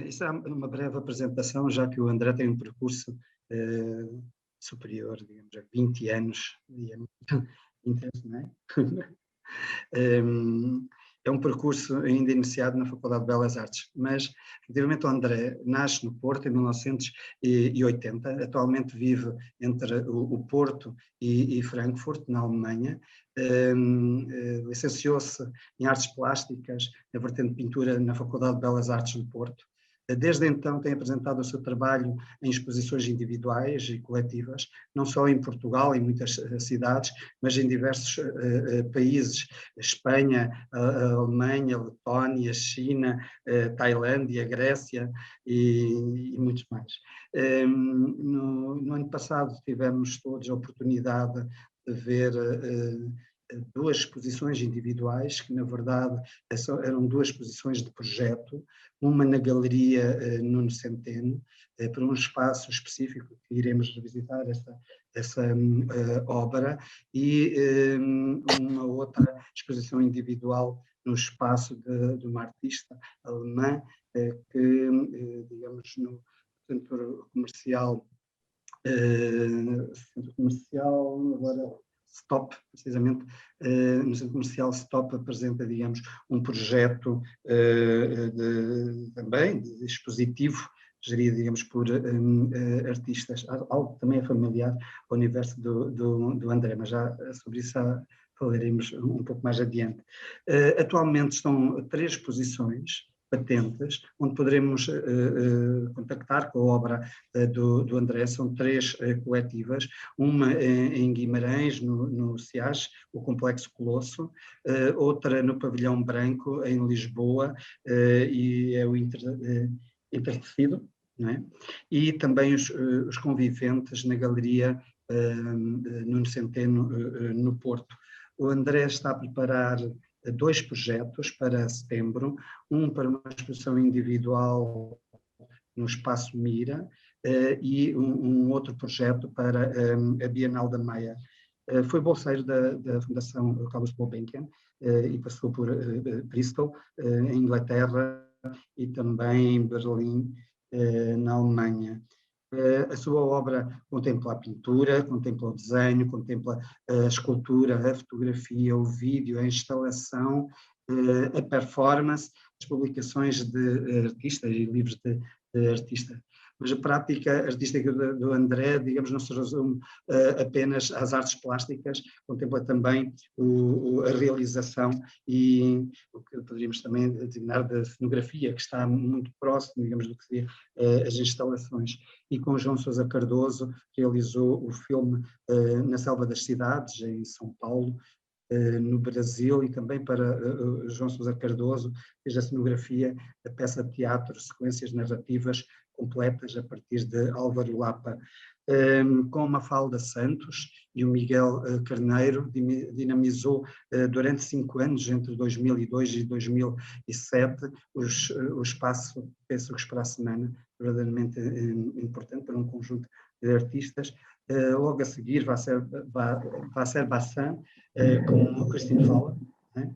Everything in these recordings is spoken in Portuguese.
Isto é uma breve apresentação, já que o André tem um percurso superior, digamos, a 20 anos, e é muito intenso, não é? É um percurso ainda iniciado na Faculdade de Belas Artes, mas, relativamente ao André, nasce no Porto em 1980, atualmente vive entre o Porto e Frankfurt, na Alemanha. Licenciou-se em Artes Plásticas, na vertente de Pintura, na Faculdade de Belas Artes do Porto. Desde então tem apresentado o seu trabalho em exposições individuais e coletivas, não só em Portugal, em muitas cidades, mas em diversos países, Espanha, Alemanha, Letónia, China, Tailândia, Grécia e muitos mais. No ano passado tivemos todos a oportunidade de ver duas exposições individuais, que na verdade eram duas exposições de projeto, uma na Galeria Nuno Centeno, para um espaço específico que iremos revisitar essa obra, e uma outra exposição individual no espaço de uma artista alemã que, digamos, no centro comercial, agora Stop, precisamente, no centro comercial Stop apresenta, digamos, um projeto também de expositivo, gerido, digamos, por artistas, algo também é familiar ao universo do André, mas já sobre isso falaremos um pouco mais adiante. Atualmente estão 3 exposições patentes, onde poderemos contactar com a obra do André. São 3 coletivas, uma em Guimarães, no SEAS, o Complexo Colosso, outra no Pavilhão Branco, em Lisboa, e é o Intertecido, não é? E também os conviventes na Galeria Nuno Centeno, no Porto. O André está a preparar 2 projetos para setembro, um para uma exposição individual no Espaço Mira e um outro projeto para a Bienal da Maia. Foi bolseiro da Fundação Carlos Gulbenkian e passou por Bristol, em Inglaterra, e também em Berlim, na Alemanha. A sua obra contempla a pintura, contempla o desenho, contempla a escultura, a fotografia, o vídeo, a instalação, a performance, as publicações de artistas e livros de artistas. Mas a prática artística do André, digamos, não se resume apenas às artes plásticas, contempla também a realização e o que poderíamos também designar de cenografia, que está muito próximo, digamos, do que seria as instalações. E com João Sousa Cardoso realizou o filme Na Selva das Cidades, em São Paulo, no Brasil, e também para João Sousa Cardoso fez a cenografia da peça de teatro, sequências narrativas completas a partir de Álvaro Lapa. Com a Mafalda Santos e o Miguel Carneiro, dinamizou durante 5 anos, entre 2002 e 2007, o espaço, penso que para a semana, verdadeiramente importante para um conjunto de artistas. Logo a seguir vai ser Bassan, com o Cristina Fala, né?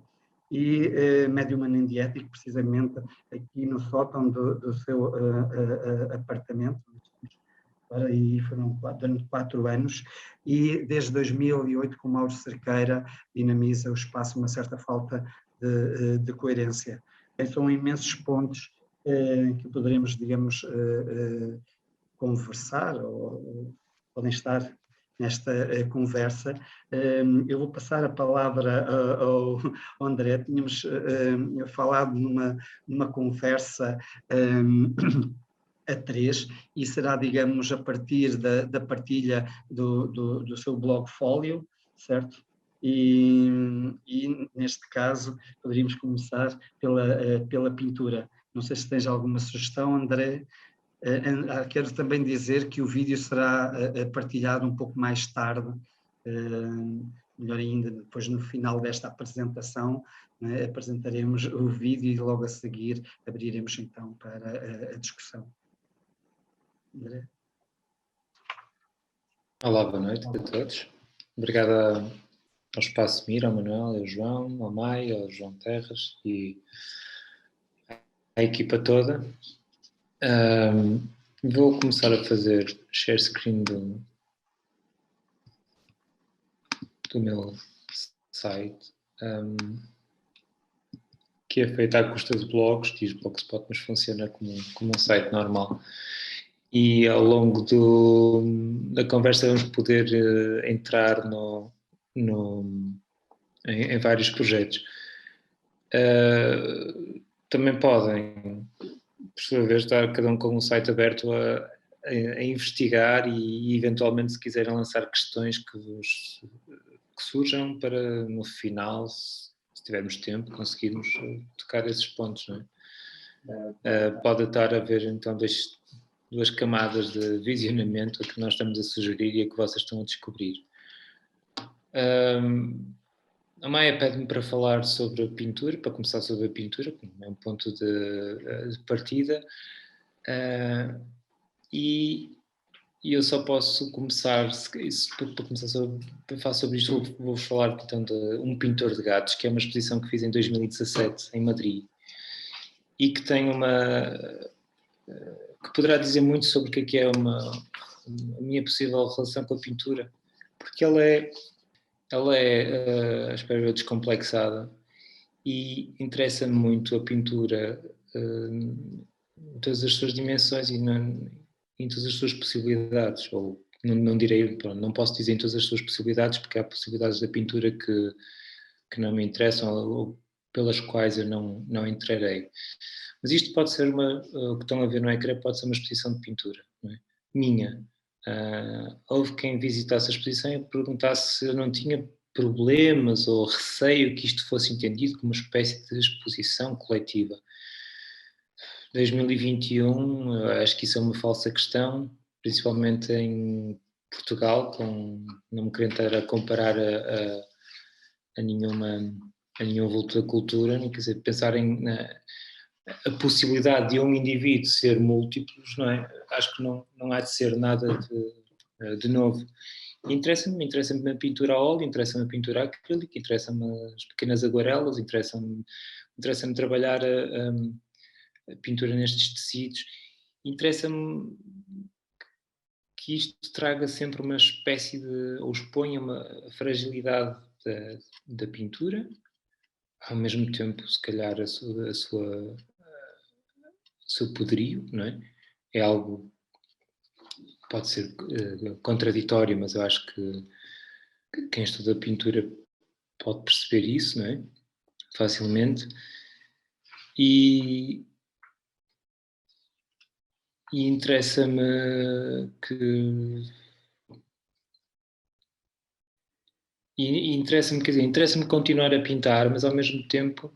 E Médium Anindiético, precisamente aqui no sótão do seu apartamento, e foram durante 4 anos, e desde 2008, com Mauro Cerqueira, dinamiza o espaço uma certa falta de coerência. São imensos pontos que poderemos, digamos, conversar, ou podem estar nesta conversa. Eu vou passar a palavra ao André. Tínhamos falado numa conversa a 3, e será, digamos, a partir da partilha do seu blogfólio, certo? E neste caso poderíamos começar pela pintura. Não sei se tens alguma sugestão, André. Quero também dizer que o vídeo será partilhado um pouco mais tarde, melhor ainda, depois no final desta apresentação, né, apresentaremos o vídeo e logo a seguir abriremos então para a discussão. André? Olá, boa noite a todos. Obrigado ao Espaço Mira, ao Manuel, ao João, ao Maia, ao João Terras e à equipa toda. Vou começar a fazer share screen do meu site, que é feito à custa de blogs, diz Blogspot, mas funciona como um site normal. E ao longo da conversa vamos poder entrar em vários projetos. Também podem, por sua vez, estar cada um com um site aberto a investigar e eventualmente, se quiserem lançar questões que surjam para, no final, se tivermos tempo, conseguirmos tocar esses pontos, não é? Pode estar a haver, então, duas camadas de visionamento a que nós estamos a sugerir e a que vocês estão a descobrir. A Maia pede-me para falar sobre a pintura, para começar sobre a pintura, que é um ponto de partida, e eu só posso começar, para começar para falar sobre isto, vou-vos falar então de Um Pintor de Gatos, que é uma exposição que fiz em 2017 em Madrid, e que tem que poderá dizer muito sobre o que é a minha possível relação com a pintura, porque ela é espero eu, descomplexada, e interessa-me muito a pintura em todas as suas dimensões e em todas as suas possibilidades, ou não direi, não posso dizer em todas as suas possibilidades, porque há possibilidades da pintura que não me interessam ou pelas quais eu não entrarei. Mas isto pode ser o que estão a ver no ecrã, pode ser uma exposição de pintura, não é? Minha. Houve quem visitasse a exposição e perguntasse se eu não tinha problemas ou receio que isto fosse entendido como uma espécie de exposição coletiva. 2021, acho que isso é uma falsa questão, principalmente em Portugal, não me querendo estar a comparar a nenhum vulto da cultura, quer dizer, pensar a possibilidade de um indivíduo ser múltiplos, não é? Acho que não há de ser nada de novo. Interessa-me a pintura a óleo, interessa-me a pintura acrílica, interessa-me as pequenas aguarelas, interessa-me trabalhar a pintura nestes tecidos. Interessa-me que isto traga sempre uma espécie ou exponha a fragilidade da pintura, ao mesmo tempo, se calhar, o seu poderio, não é? É algo que pode ser contraditório, mas eu acho que quem estuda pintura pode perceber isso, não é? Facilmente. E interessa-me interessa-me continuar a pintar, mas ao mesmo tempo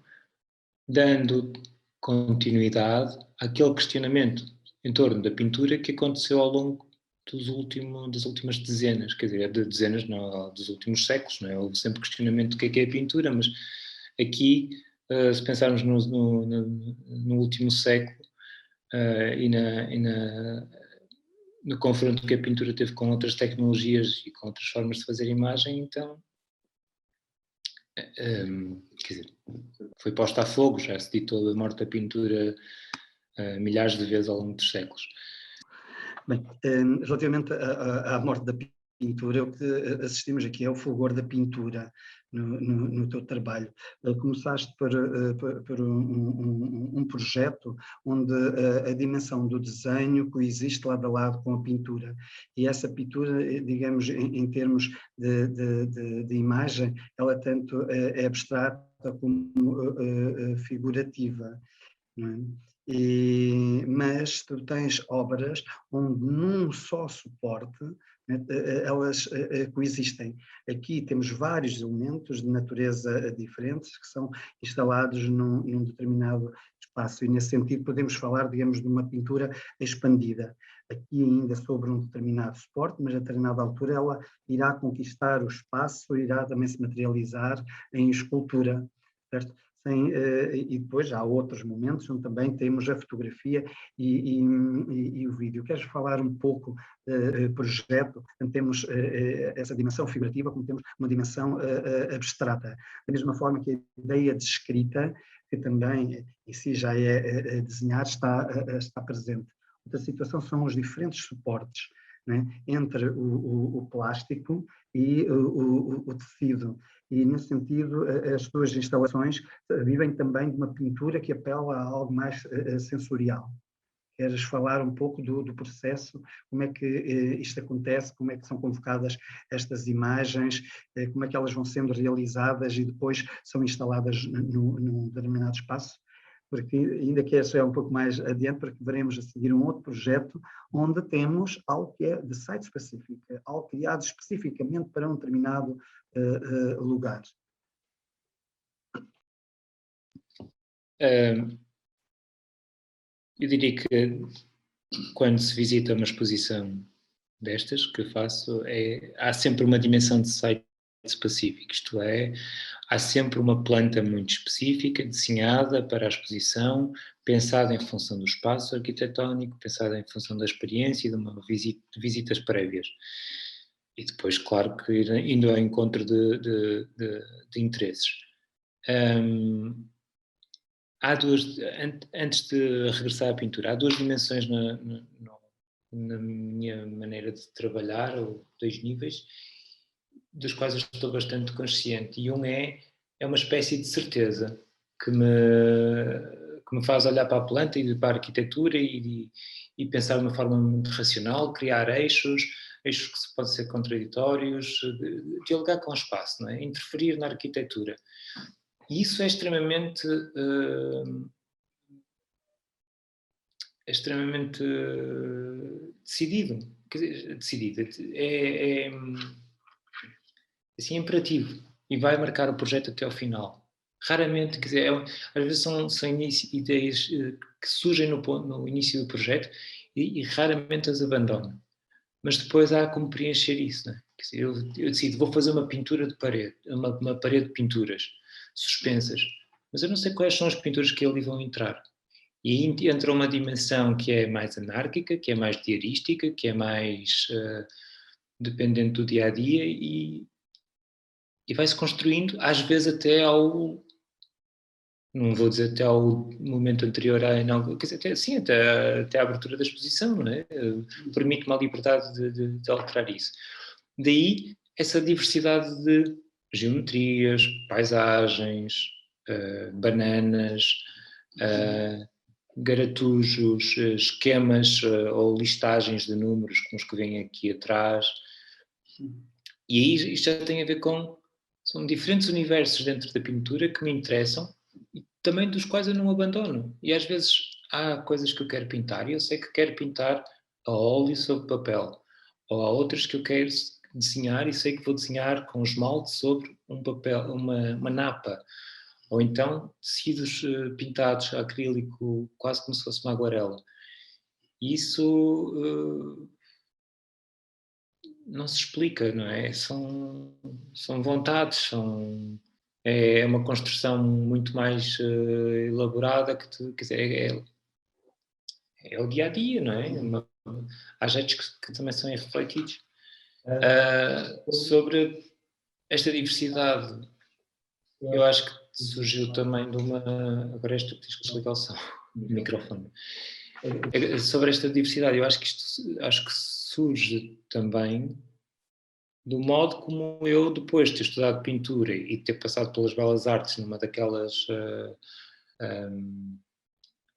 dando continuidade àquele questionamento em torno da pintura que aconteceu ao longo das últimas dezenas, quer dizer, de dezenas não, dos últimos séculos, não é? Houve sempre questionamento do que é a pintura, mas aqui, se pensarmos no último século e no confronto que a pintura teve com outras tecnologias e com outras formas de fazer imagem, então, quer dizer, foi posta a fogo, já se ditou a morte da pintura milhares de vezes ao longo dos séculos. Bem, relativamente à morte da pintura, o que assistimos aqui é o fulgor da pintura no teu trabalho. Começaste por um projeto onde a dimensão do desenho coexiste lado a lado com a pintura, e essa pintura, digamos, em termos de imagem, ela tanto é abstrata como figurativa, não é? Mas tu tens obras onde num só suporte, né, elas coexistem. Aqui temos vários elementos de natureza diferentes que são instalados num determinado espaço, e nesse sentido podemos falar, digamos, de uma pintura expandida. Aqui ainda sobre um determinado suporte, mas a determinada altura ela irá conquistar o espaço, irá também se materializar em escultura, certo? E depois há outros momentos onde também temos a fotografia e o vídeo. Queres falar um pouco do projeto? Tanto temos essa dimensão figurativa como temos uma dimensão abstrata. Da mesma forma que a ideia de escrita que também em si já é desenhar, está presente. Outra situação são os diferentes suportes, né, entre o plástico e o tecido. E, nesse sentido, as tuas instalações vivem também de uma pintura que apela a algo mais sensorial. Queres falar um pouco do processo, como é que isto acontece, como é que são convocadas estas imagens, como é que elas vão sendo realizadas e depois são instaladas num determinado espaço? Porque, ainda que isso é um pouco mais adiante, porque veremos a seguir um outro projeto onde temos algo que é de site específico, algo criado especificamente para um determinado lugar. Eu diria que quando se visita uma exposição destas que eu faço, há sempre uma dimensão de site específico, isto é, há sempre uma planta muito específica, desenhada para a exposição, pensada em função do espaço arquitetónico, pensada em função da experiência e de visitas prévias. E depois, claro, que indo ao encontro de interesses. Há antes de regressar à pintura, há duas dimensões na minha maneira de trabalhar, ou dois níveis, dos quais eu estou bastante consciente. E um é uma espécie de certeza que me faz olhar para a planta e para a arquitetura e pensar de uma forma muito racional, criar eixos que podem ser contraditórios, dialogar com o espaço, não é? Interferir na arquitetura. E isso é extremamente decidido. Quer dizer, decidido. É assim, imperativo. E vai marcar o projeto até ao final. Raramente, quer dizer, às vezes são ideias que surgem no início do projeto e raramente as abandono. Mas depois há como preencher isso, não é? Quer dizer, eu decido, vou fazer uma pintura de parede, uma parede de pinturas suspensas, mas eu não sei quais são as pinturas que ali vão entrar. E aí entra uma dimensão que é mais anárquica, que é mais diarística, que é mais dependente do dia-a-dia e vai-se construindo, às vezes até não vou dizer até ao momento anterior à inauguração, quer dizer, até à abertura da exposição, não é? Permite-me a liberdade de alterar isso. Daí essa diversidade de geometrias, paisagens, bananas, garatujos, esquemas ou listagens de números como os que vêm aqui atrás. E aí isto já tem a ver são diferentes universos dentro da pintura que me interessam e também dos quais eu não abandono. E às vezes há coisas que eu quero pintar e eu sei que quero pintar a óleo sobre papel. Ou há outras que eu quero desenhar e sei que vou desenhar com esmalte sobre um papel, uma napa. Ou então tecidos pintados a acrílico, quase como se fosse uma aguarela. E isso não se explica, não é? São vontades, é uma construção muito mais elaborada quer dizer, é o dia a dia, não é? Há jeitos que também são irrefletidos. Sobre esta diversidade, eu acho que surgiu também de uma. Agora és tu que tens que explicar o som, o microfone. Sobre esta diversidade, eu acho que surge também do modo como eu, depois de ter estudado pintura e ter passado pelas belas artes numa daquelas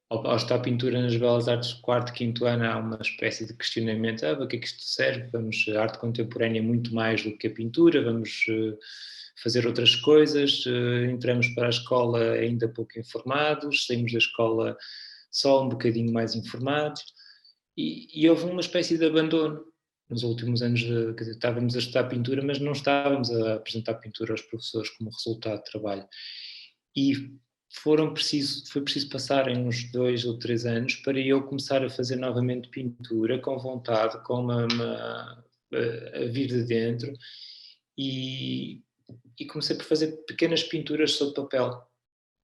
ao estudar pintura nas belas artes quarto, quinto ano, há uma espécie de questionamento, para que é que isto serve? A arte contemporânea é muito mais do que a pintura, vamos fazer outras coisas, entramos para a escola ainda pouco informados, saímos da escola só um bocadinho mais informados, e houve uma espécie de abandono nos últimos anos, quer dizer, estávamos a estudar pintura, mas não estávamos a apresentar pintura aos professores como resultado de trabalho. E foi preciso passarem uns 2 ou 3 anos para eu começar a fazer novamente pintura com vontade, com a vir de dentro, e comecei por fazer pequenas pinturas sobre papel.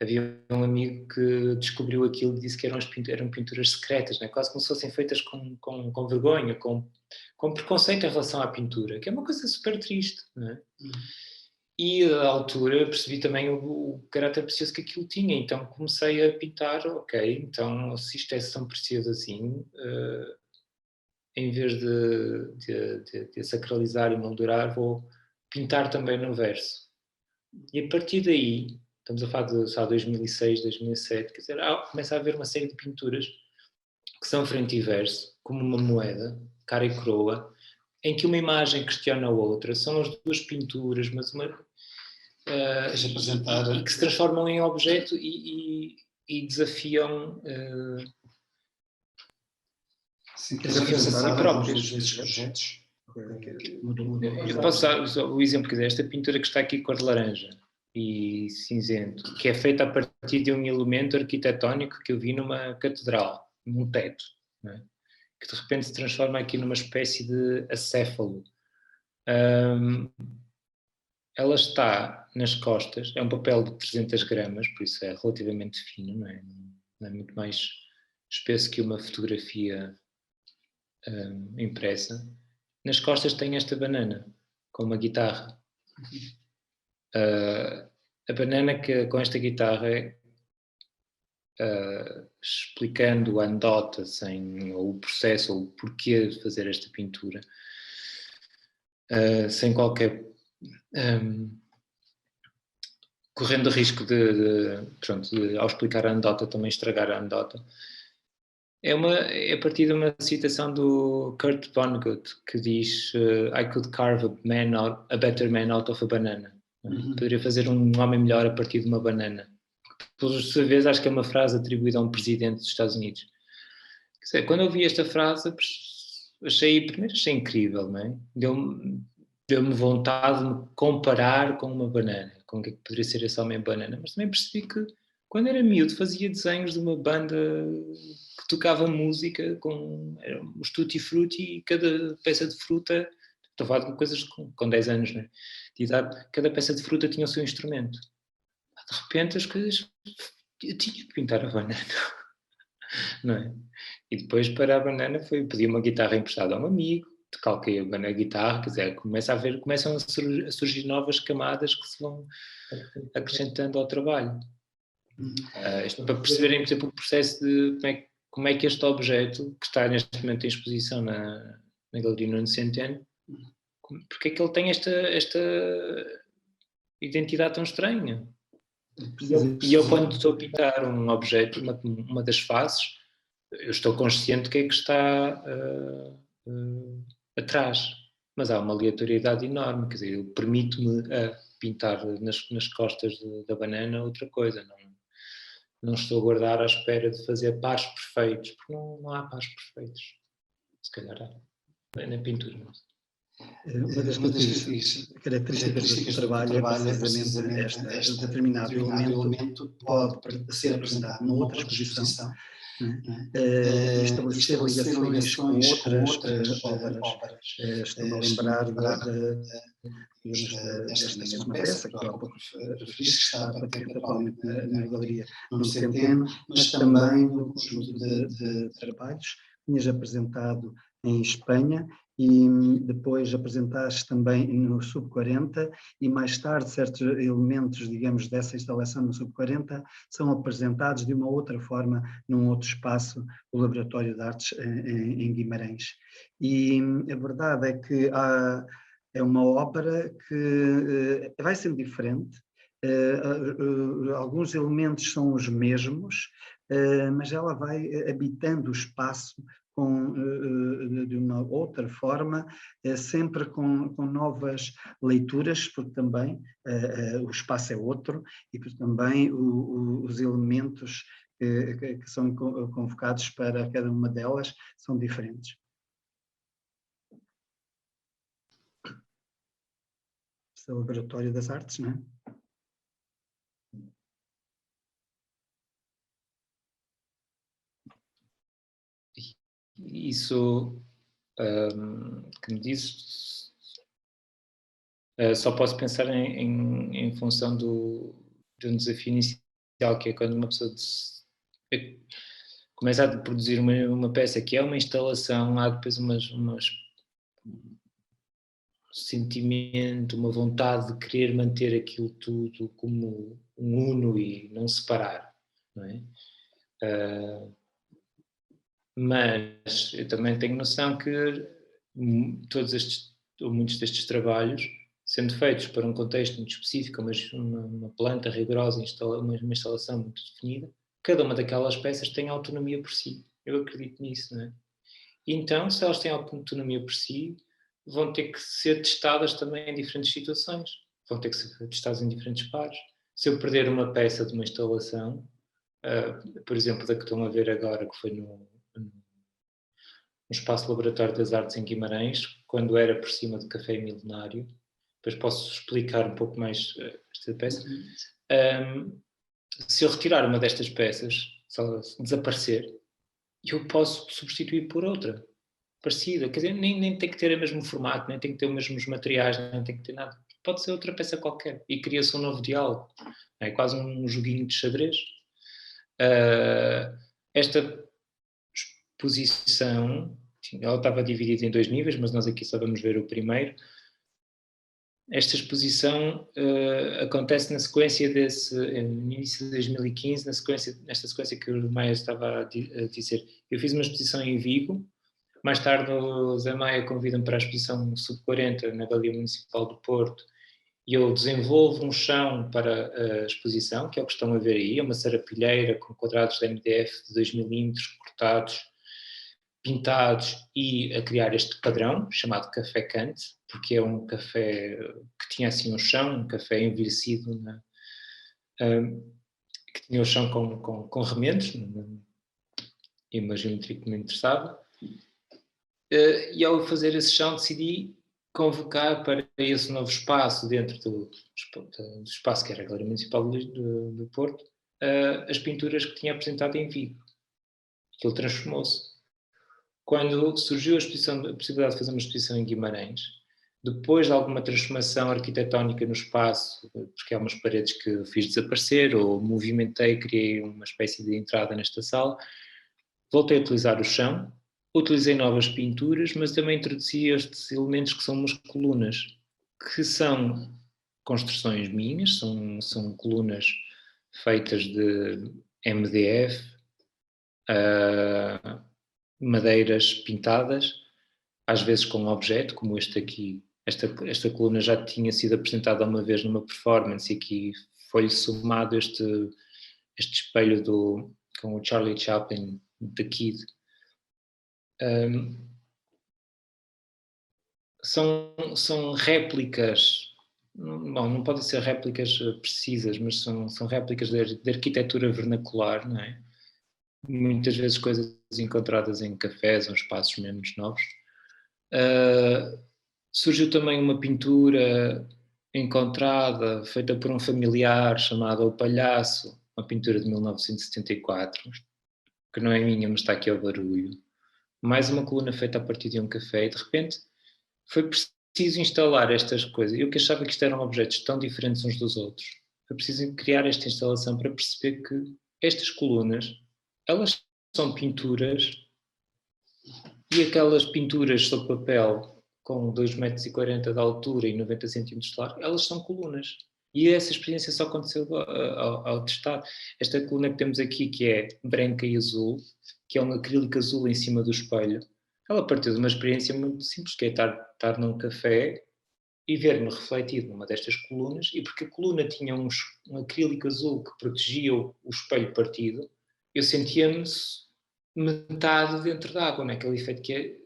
Havia um amigo que descobriu aquilo e disse que eram pinturas secretas, né? Quase como se fossem feitas com vergonha, com preconceito em relação à pintura, que é uma coisa super triste, não é? E à altura percebi também o caráter precioso que aquilo tinha, então comecei a pintar, ok, então se isto é tão precioso assim, em vez de sacralizar e moldurar, vou pintar também no verso. E a partir daí, estamos a falar de 2006, 2007, quer dizer, começa a haver uma série de pinturas que são frente e verso, como uma moeda, cara e coroa, em que uma imagem questiona a outra, são as duas pinturas, mas que se transformam em objeto e desafiam desafiam a si próprios. Os projetos. Eu posso dar o exemplo, quer dizer, esta pintura que está aqui cor de laranja e cinzento, que é feita a partir de um elemento arquitetónico que eu vi numa catedral, num teto, não é? Que de repente se transforma aqui numa espécie de acéfalo. Ela está nas costas, é um papel de 300 gramas, por isso é relativamente fino, não é muito mais espesso que uma fotografia impressa. Nas costas tem esta banana, com uma guitarra. A banana que com esta guitarra, explicando a anedota, ou o processo, ou o porquê de fazer esta pintura, sem qualquer... correndo o risco ao explicar a anedota, também estragar a anedota. É a partir de uma citação do Kurt Vonnegut, que diz I could carve a better man out of a banana. Poderia fazer um homem melhor a partir de uma banana. Por sua vez, acho que é uma frase atribuída a um presidente dos Estados Unidos. Quer dizer, quando eu vi esta frase, achei incrível, não é? Deu-me vontade de me comparar com uma banana, com o que poderia ser esse homem banana, mas também percebi que quando era miúdo fazia desenhos de uma banda que tocava música com os Tutti Frutti e cada peça de fruta, estou a falar de coisas com 10 anos, né, de idade, cada peça de fruta tinha o seu instrumento. De repente as coisas, eu tinha que pintar a banana, não é? E depois para a banana pedi uma guitarra emprestada a um amigo, calquei a guitarra, quer dizer, começam a surgir novas camadas que se vão acrescentando ao trabalho. Para perceberem, por exemplo, o processo de como é que este objeto, que está neste momento em exposição na Galeria Nuno Centeno, porque é que ele tem esta identidade tão estranha? E eu quando estou a pintar um objeto, uma das faces, eu estou consciente que é que está atrás, mas há uma aleatoriedade enorme, quer dizer, eu permito-me pintar nas costas da banana outra coisa, não estou a guardar à espera de fazer pares perfeitos, porque não há pares perfeitos, se calhar há, na pintura. Uma das características do seu trabalho é precisamente esta determinado elemento pode ser apresentado numa outra exposição, e estabelecer ligações com outras obras. Estou-me a lembrar desta mesma peça, que há pouco referiste, que está patente atualmente na Galeria Nuno Centeno, mas também no conjunto de trabalhos que tinhas apresentado em Espanha e depois apresentaste também no Sub-40 e mais tarde certos elementos, digamos, dessa instalação no Sub-40 são apresentados de uma outra forma num outro espaço, o Laboratório de Artes em Guimarães. E a verdade é que é uma obra que vai ser diferente, alguns elementos são os mesmos, mas ela vai habitando o espaço de uma outra forma, sempre com novas leituras, porque também o espaço é outro e porque também os elementos que são convocados para cada uma delas são diferentes. Esse é o Laboratório das Artes, não é? Isso que me dizes, só posso pensar em função de um desafio inicial, que é quando uma pessoa começa a produzir uma peça que é uma instalação, há depois umas sentimento, uma vontade de querer manter aquilo tudo como um uno e não separar, não é? Mas eu também tenho noção que muitos destes trabalhos, sendo feitos para um contexto muito específico, mas uma planta rigorosa, uma instalação muito definida, cada uma daquelas peças tem autonomia por si. Eu acredito nisso, não é? E então, se elas têm autonomia por si, vão ter que ser testadas também em diferentes situações. Vão ter que ser testadas em diferentes pares. Se eu perder uma peça de uma instalação, por exemplo, da que estão a ver agora, que foi no Espaço Laboratório das Artes em Guimarães, quando era por cima do Café Milenário, depois posso explicar um pouco mais esta peça. Se eu retirar uma destas peças, se ela desaparecer, eu posso substituir por outra parecida, quer dizer, nem tem que ter o mesmo formato, nem tem que ter os mesmos materiais, nem tem que ter nada. Pode ser outra peça qualquer e cria-se um novo diálogo. É quase um joguinho de xadrez. Esta exposição, ela estava dividida em 2 níveis, mas nós aqui só vamos ver o primeiro. Esta exposição acontece na sequência no início de 2015, nesta sequência que o Maia estava a dizer. Eu fiz uma exposição em Vigo, mais tarde o Zé Maia convida-me para a exposição Sub-40 na Galeria Municipal do Porto e eu desenvolvo um chão para a exposição, que é o que estão a ver aí, é uma sarapilheira com quadrados de MDF de 2 milímetros cortados, pintados e a criar este padrão chamado Café Kant, porque é um café que tinha assim um chão, um café envelhecido, que tinha o chão com remendos, e uma geometria que me interessava. E ao fazer esse chão decidi convocar para esse novo espaço dentro do espaço que era a Galeria Municipal do Porto, as pinturas que tinha apresentado em Vigo. Aquilo transformou-se. Quando surgiu a possibilidade de fazer uma exposição em Guimarães, depois de alguma transformação arquitetónica no espaço, porque há umas paredes que eu fiz desaparecer ou movimentei, criei uma espécie de entrada nesta sala, voltei a utilizar o chão, utilizei novas pinturas, mas também introduzi estes elementos que são umas colunas, que são construções minhas, são colunas feitas de MDF, madeiras pintadas, às vezes com um objeto, como este aqui. Esta coluna já tinha sido apresentada uma vez numa performance e aqui foi somado este espelho com o Charlie Chaplin, The Kid. São réplicas, bom, não podem ser réplicas precisas, mas são réplicas de arquitetura vernacular, não é? Muitas vezes coisas encontradas em cafés ou espaços menos novos. Surgiu também uma pintura encontrada, feita por um familiar, chamada O Palhaço, uma pintura de 1974, que não é minha, mas está aqui ao barulho. Mais uma coluna feita a partir de um café e de repente foi preciso instalar estas coisas. Eu que achava que isto eram objetos tão diferentes uns dos outros. Foi preciso criar esta instalação para perceber que estas colunas, elas são pinturas e aquelas pinturas sob papel com 2,40 m de altura e 90 cm de largo, elas são colunas. E essa experiência só aconteceu ao testar. Esta coluna que temos aqui, que é branca e azul, que é um acrílico azul em cima do espelho, ela partiu de uma experiência muito simples, que é estar num café e ver-me refletido numa destas colunas, e porque a coluna tinha um acrílico azul que protegia o espelho partido, eu sentia-me metade dentro da água, não é? Aquele efeito que é,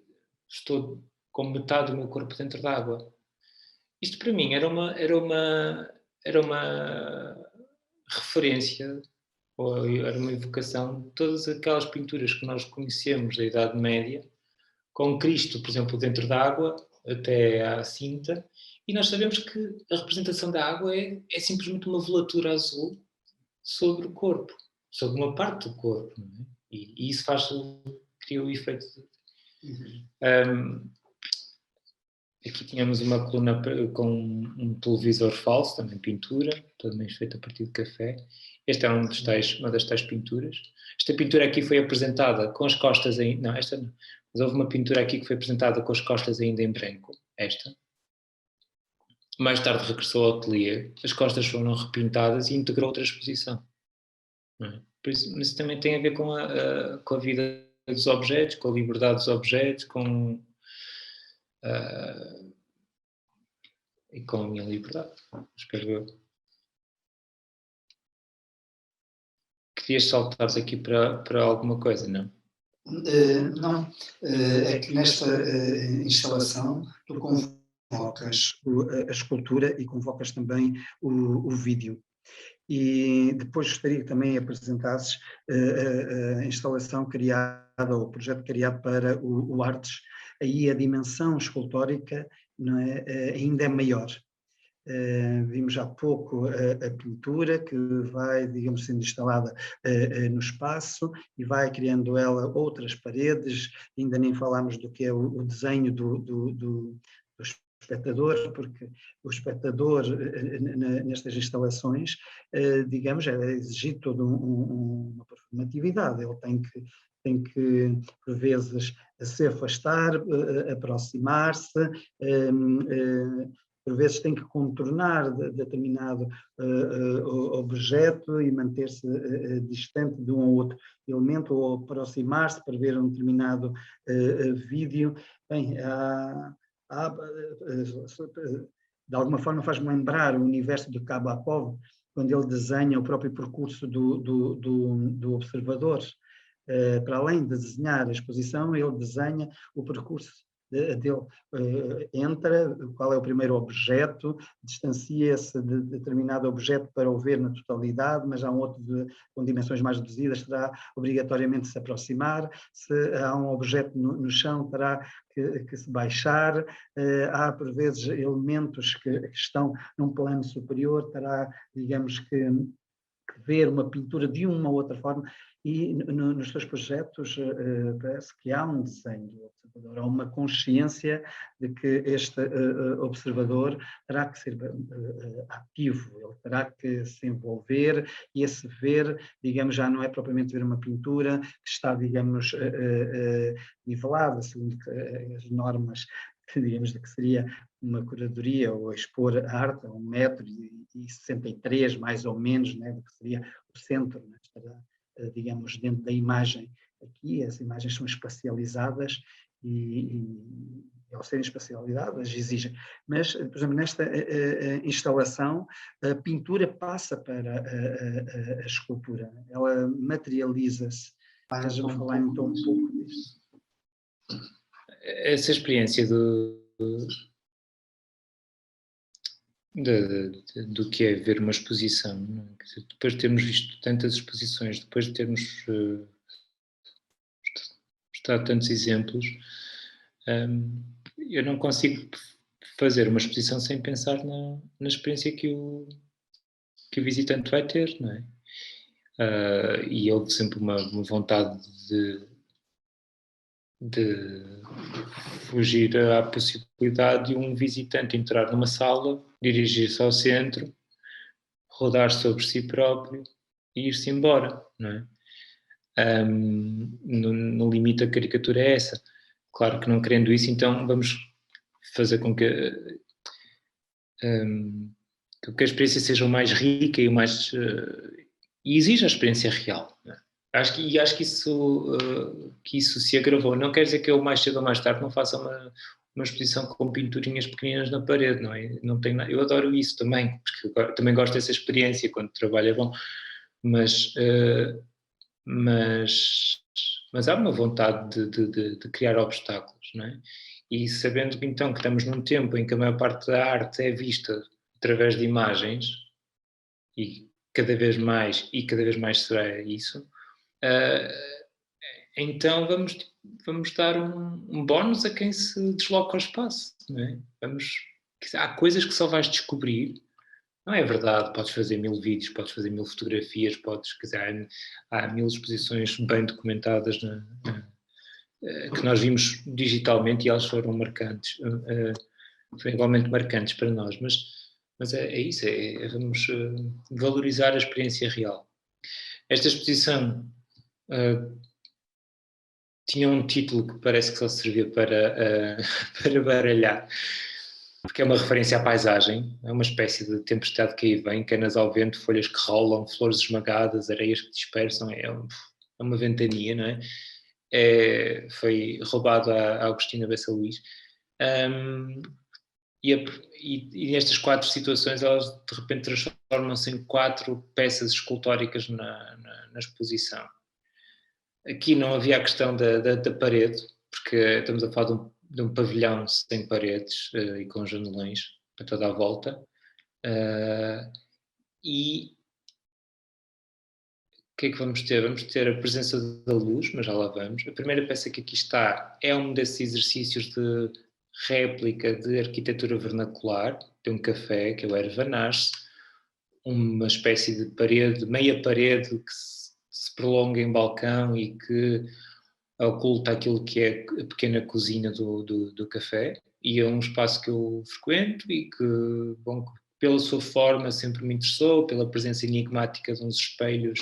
estou com metade do meu corpo dentro da água. Isto para mim era uma referência, ou era uma evocação de todas aquelas pinturas que nós conhecemos da Idade Média, com Cristo, por exemplo, dentro da água, até à cinta, e nós sabemos que a representação da água é simplesmente uma velatura azul sobre o corpo, sobre uma parte do corpo, não é? E isso cria o efeito. Aqui tínhamos uma coluna com um televisor falso, também pintura, também feita a partir de café. Esta é uma das tais pinturas. Esta pintura aqui foi apresentada com as costas ainda. Não, esta não. Mas houve uma pintura aqui que foi apresentada com as costas ainda em branco. Esta. mais tarde regressou ao ateliê, as costas foram repintadas e integrou outra exposição. Não é? Por isso também tem a ver com a vida dos objetos, com a liberdade dos objetos, e com a minha liberdade, espero eu. Querias saltar aqui para alguma coisa, não? Não, é que nesta instalação tu convocas a escultura e convocas também o vídeo. E depois gostaria que também apresentasses a instalação criada, ou o projeto criado para o Artes. Aí a dimensão escultórica, não é, ainda é maior. Vimos há pouco a pintura que vai, digamos, sendo instalada no espaço e vai criando ela outras paredes, ainda nem falámos do que é o desenho do espectador, porque o espectador nestas instalações, digamos, é exigido toda uma performatividade, ele tem que, por vezes, se afastar, aproximar-se, por vezes tem que contornar determinado objeto e manter-se distante de um ou outro elemento, ou aproximar-se para ver um determinado vídeo. Bem, de alguma forma faz-me lembrar o universo de Kabakov, quando ele desenha o próprio percurso do observador. Para além de desenhar a exposição, ele desenha o percurso dele, entra, qual é o primeiro objeto, distancia-se de determinado objeto para o ver na totalidade, mas há um outro com dimensões mais reduzidas, terá obrigatoriamente de se aproximar, se há um objeto no chão, terá que se baixar, há por vezes elementos que estão num plano superior, terá, digamos que ver uma pintura de uma ou outra forma, e nos seus projetos parece que há um desenho do observador, há uma consciência de que este observador terá que ser ativo, ele terá que se envolver, e esse ver, digamos, já não é propriamente ver uma pintura que está, digamos, nivelada, segundo as normas, digamos, de que seria uma curadoria ou expor a arte a 1,63 m, mais ou menos, né, do que seria o centro, né, estará, digamos, dentro da imagem. Aqui as imagens são espacializadas e ao serem espacializadas exigem. Mas, por exemplo, nesta instalação, a pintura passa para a escultura, ela materializa-se. Vamos falar então um pouco disso. Essa experiência do que é ver uma exposição, depois de termos visto tantas exposições, depois de termos estado tantos exemplos, eu não consigo fazer uma exposição sem pensar na experiência que o visitante vai ter, não é? E houve sempre uma vontade de fugir à possibilidade de um visitante entrar numa sala, dirigir-se ao centro, rodar sobre si próprio e ir-se embora, não é? No limite a caricatura é essa. Claro que não querendo isso, então vamos fazer com que a experiência seja o mais rica e o mais... e exija a experiência real, não é? Acho que isso se agravou. Não quer dizer que eu mais cedo ou mais tarde não faça uma exposição com pinturinhas pequeninas na parede, não é? Não tenho, eu adoro isso também, porque eu também gosto dessa experiência, quando o trabalho é bom, mas há uma vontade de criar obstáculos, não é? E sabendo então que estamos num tempo em que a maior parte da arte é vista através de imagens, e cada vez mais será isso, então vamos dar um bónus a quem se desloca ao espaço, não é? Há coisas que só vais descobrir, não é verdade, podes fazer 1000 vídeos, podes fazer 1000 fotografias, há 1000 exposições bem documentadas que nós vimos digitalmente e elas foram marcantes, foram igualmente marcantes para nós, mas é isso, vamos valorizar a experiência real. Esta exposição tinha um título que parece que só servia para baralhar, porque é uma referência à paisagem, é uma espécie de tempestade que aí vem, canas ao vento, folhas que rolam, flores esmagadas, areias que dispersam, é uma ventania, não é? Foi roubado a Agostina Bessa Luís. E estas 4 situações, elas de repente transformam-se em 4 peças escultóricas na exposição. Aqui não havia a questão da parede, porque estamos a falar de um pavilhão sem paredes e com janelões a toda a volta. E o que é que vamos ter? Vamos ter a presença da luz, mas já lá vamos. A primeira peça que aqui está é um desses exercícios de réplica de arquitetura vernacular, de um café, que é o Ervanage, uma espécie de parede, meia parede que se prolonga em balcão e que oculta aquilo que é a pequena cozinha do café, e é um espaço que eu frequento e que, bom, pela sua forma sempre me interessou, pela presença enigmática de uns espelhos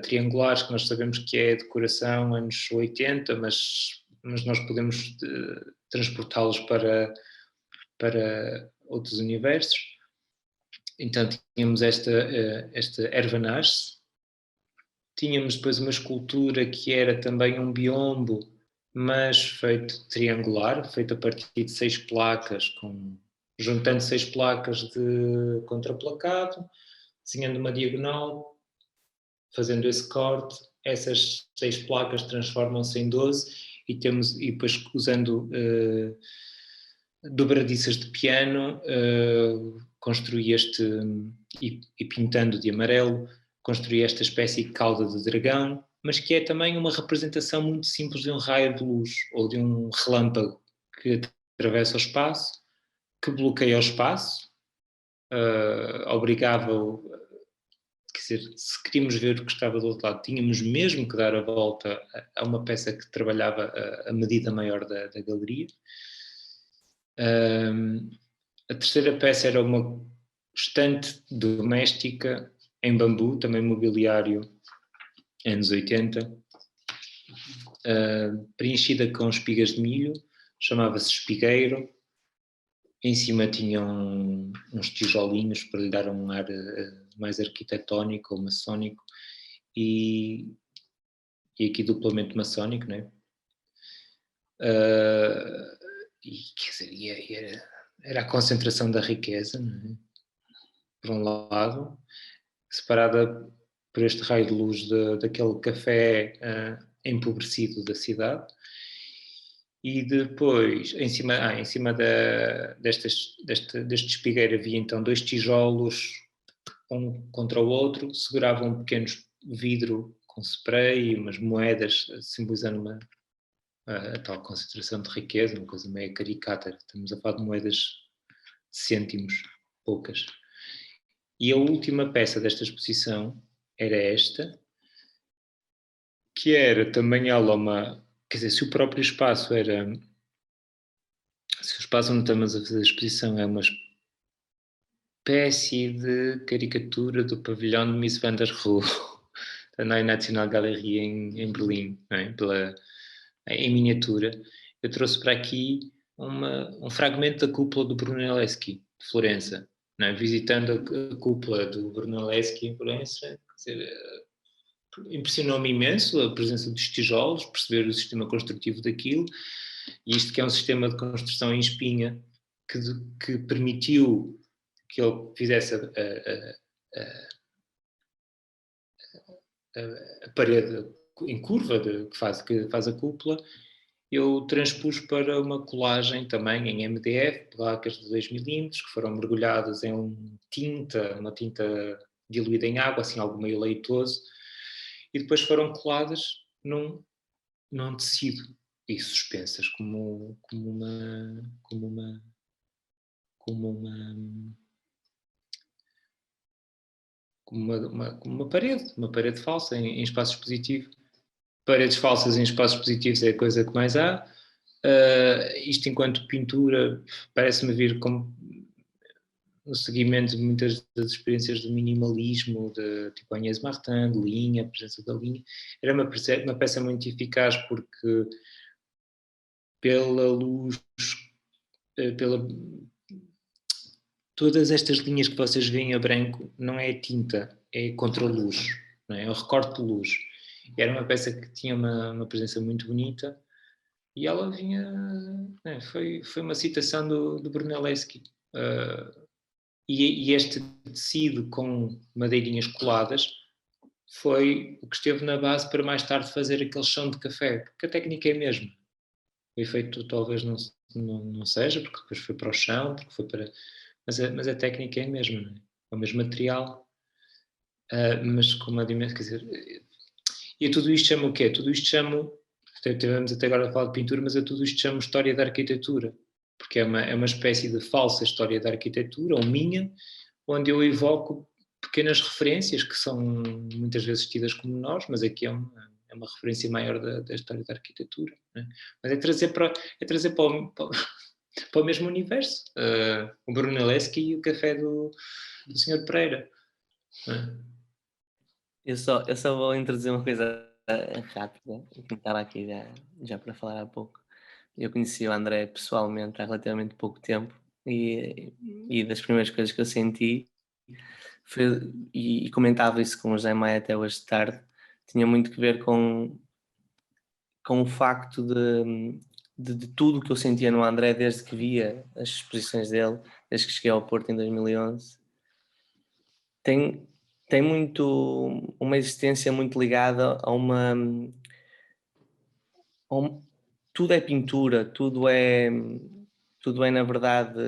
triangulares, que nós sabemos que é decoração anos 80, mas nós podemos transportá-los para outros universos. Então tínhamos esta Ervanage, tínhamos depois uma escultura que era também um biombo, mas feito triangular, feito a partir de 6 placas, juntando 6 placas de contraplacado, desenhando uma diagonal, fazendo esse corte, essas 6 placas transformam-se em 12 e depois usando dobradiças de piano, construí e pintando de amarelo, construí esta espécie de cauda de dragão, mas que é também uma representação muito simples de um raio de luz ou de um relâmpago que atravessa o espaço, que bloqueia o espaço, obrigava-o. Quer dizer, se queríamos ver o que estava do outro lado, tínhamos mesmo que dar a volta a uma peça que trabalhava a medida maior da galeria. A terceira peça era uma estante doméstica em bambu, também mobiliário anos 80, preenchida com espigas de milho, chamava-se espigueiro. Em cima tinham uns tijolinhos para lhe dar um ar mais arquitetónico ou maçónico, e aqui duplamente maçónico, não é? E quer dizer, era a concentração da riqueza, não é? Por um lado, separada por este raio de luz daquele café empobrecido da cidade, e depois em cima deste espigueiro havia então 2 tijolos, um contra o outro, seguravam um pequeno vidro com spray e umas moedas simbolizando a tal concentração de riqueza, uma coisa meio caricata. Estamos a falar de moedas de cêntimos, poucas. E a última peça desta exposição era esta, que era também ela quer dizer, se o próprio espaço se o espaço onde estamos a fazer a exposição é uma espécie de caricatura do pavilhão de Miss van der Rohe, da Neue Nationalgalerie em Berlim, não é? Em miniatura, eu trouxe para aqui um fragmento da cúpula do Brunelleschi, de Florença. Não é? Visitando a cúpula do Brunelleschi em Florença, impressionou-me imenso a presença dos tijolos, perceber o sistema construtivo daquilo, e isto que é um sistema de construção em espinha que permitiu que ele fizesse a parede em curva que faz a cúpula. Eu transpus para uma colagem também em MDF, placas de 2 milímetros, que foram mergulhadas em uma tinta diluída em água, assim algo meio leitoso, e depois foram coladas num tecido e suspensas como uma parede falsa em espaço expositivo. Paredes falsas em espaços positivos é a coisa que mais há. Isto enquanto pintura parece-me vir como no seguimento de muitas das experiências do minimalismo, de tipo Agnès Martin, de linha, a presença da linha. Era uma peça muito eficaz porque pela luz, todas estas linhas que vocês veem a branco não é tinta, é contra-luz, não é? É um recorte de luz. E era uma peça que tinha uma presença muito bonita e ela vinha... foi uma citação do Brunelleschi. E este tecido com madeirinhas coladas foi o que esteve na base para mais tarde fazer aquele chão de café, porque a técnica é a mesma. O efeito talvez não seja, porque depois foi para o chão, porque foi para... mas a técnica é a mesma, não é? É o mesmo material, mas com uma dimensão, quer dizer... E tudo isto chama o quê? Tudo isto chama... Tivemos até agora a falar de pintura, mas tudo isto chama história da arquitetura, porque é uma espécie de falsa história da arquitetura, ou minha, onde eu evoco pequenas referências que são muitas vezes tidas como nós, mas aqui é uma referência maior da história da arquitetura. Né? Mas é trazer para o mesmo universo. O Brunelleschi e o café do Sr. Pereira. Né? Eu só vou introduzir uma coisa rápida, que estava aqui já para falar há pouco. Eu conheci o André pessoalmente há relativamente pouco tempo e das primeiras coisas que eu senti foi, e comentava isso com o José Maia até hoje de tarde, tinha muito que ver com o facto de tudo que eu sentia no André desde que via as exposições dele, desde que cheguei ao Porto em 2011. Tem muito uma existência muito ligada a tudo é pintura, tudo é na verdade,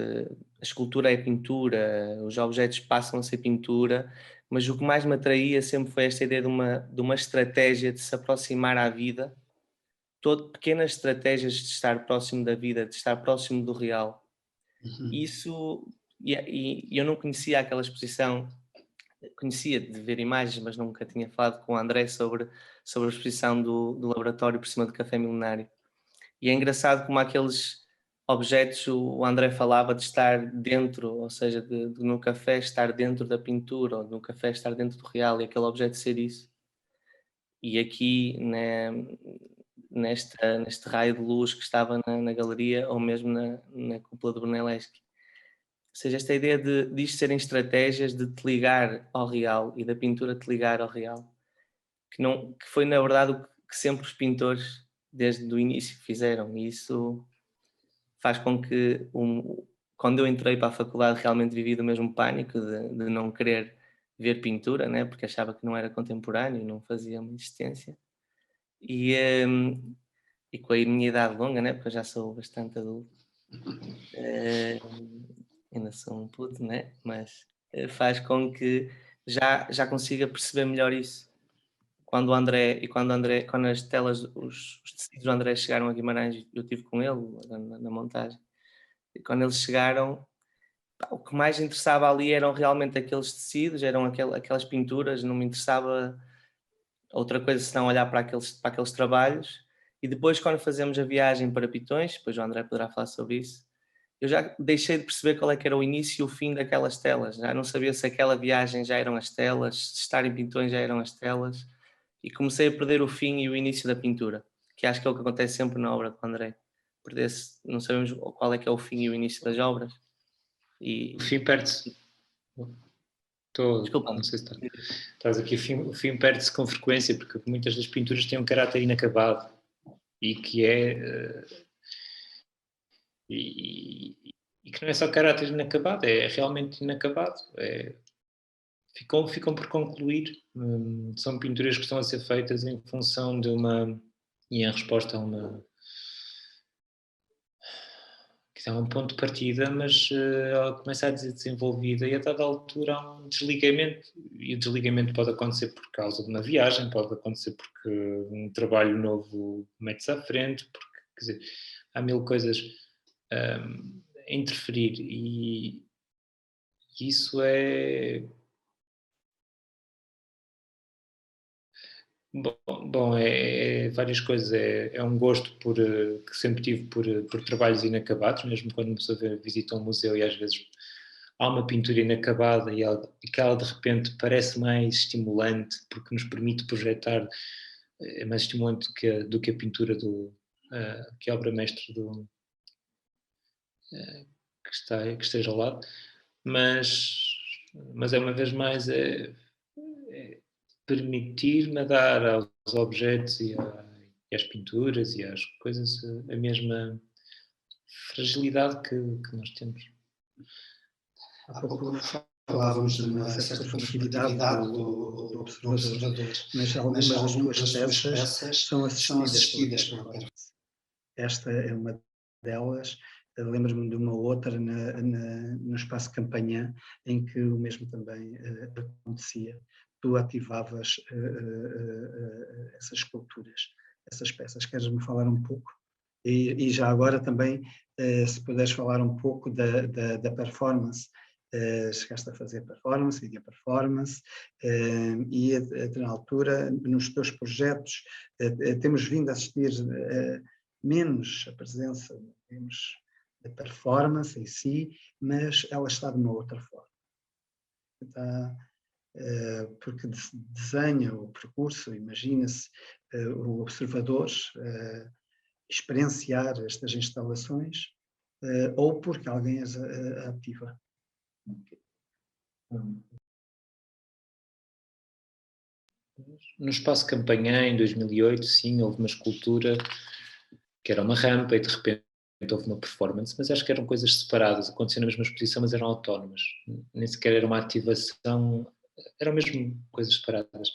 a escultura é pintura, os objetos passam a ser pintura, mas o que mais me atraía sempre foi esta ideia de uma estratégia de se aproximar à vida, pequenas estratégias de estar próximo da vida, de estar próximo do real. Isso, e eu não conhecia aquela exposição, conhecia de ver imagens, mas nunca tinha falado com o André sobre a exposição do laboratório por cima do Café Milenário. E é engraçado como aqueles objetos, o André falava de estar dentro, ou seja, de no café estar dentro da pintura, ou no café estar dentro do real, e aquele objeto ser isso. E aqui, né, neste raio de luz que estava na galeria, ou mesmo na cúpula do Brunelleschi. Ou seja, esta ideia de isto serem estratégias de te ligar ao real e da pintura te ligar ao real, que foi na verdade o que sempre os pintores desde o início fizeram, e isso faz com que quando eu entrei para a faculdade realmente vivi do mesmo pânico de não querer ver pintura, né? Porque achava que não era contemporâneo, não fazia uma existência. E com a minha idade longa, né? Porque eu já sou bastante adulto, ainda sou um puto, né? Mas faz com que já consiga perceber melhor isso. Quando as telas, os tecidos do André chegaram a Guimarães, eu estive com ele na montagem, e quando eles chegaram, o que mais interessava ali eram realmente aqueles tecidos, eram aquelas pinturas, não me interessava outra coisa senão olhar para aqueles trabalhos. E depois, quando fazemos a viagem para Pitões, depois o André poderá falar sobre isso, eu já deixei de perceber qual é que era o início e o fim daquelas telas, já não sabia se aquela viagem já eram as telas, se estar em Pitões já eram as telas, e comecei a perder o fim e o início da pintura, que acho que é o que acontece sempre na obra do André. Não sabemos qual é que é o fim e o início das obras. O fim perde-se. Desculpa. Não sei se estás aqui. O fim perde-se com frequência, porque muitas das pinturas têm um caráter inacabado e que é. E que não é só caráter inacabado, é realmente inacabado. Ficam por concluir. São pinturas que estão a ser feitas em função de uma. E em resposta a uma. Que é um ponto de partida, mas ela começa a ser desenvolvida e a dada altura há um desligamento. E o desligamento pode acontecer por causa de uma viagem, pode acontecer porque um trabalho novo mete-se à frente, porque, quer dizer, há mil coisas a interferir e isso é. Bom, é várias coisas. É um gosto que sempre tive por trabalhos inacabados, mesmo quando uma pessoa visita um museu e às vezes há uma pintura inacabada e que ela de repente parece mais estimulante porque nos permite projetar, é mais estimulante do que a pintura que é a obra mestre que esteja ao lado. mas é uma vez mais permitir-me dar aos objetos e às pinturas e às coisas a mesma fragilidade que nós temos. Há pouco falávamos de uma certa performatividade do observador, mas algumas das tuas peças são assistidas pela performance. Esta é uma delas. Lembro-me de uma outra no espaço Campanhã, em que o mesmo também acontecia. Tu ativavas essas esculturas, essas peças. Queres-me falar um pouco? E já agora também, se puderes falar um pouco da performance. Chegaste a fazer performance, video performance, e na altura, nos teus projetos, temos vindo a assistir menos a presença, digamos, da performance em si, mas ela está de uma outra forma. Porque desenha o percurso, imagina-se o observador experienciar estas instalações, ou porque alguém as ativa. No espaço Campanhã, em 2008, sim, houve uma escultura que era uma rampa e de repente houve uma performance, mas acho que eram coisas separadas, aconteciam na mesma exposição, mas eram autónomas. Nem sequer era uma ativação, eram mesmo coisas separadas.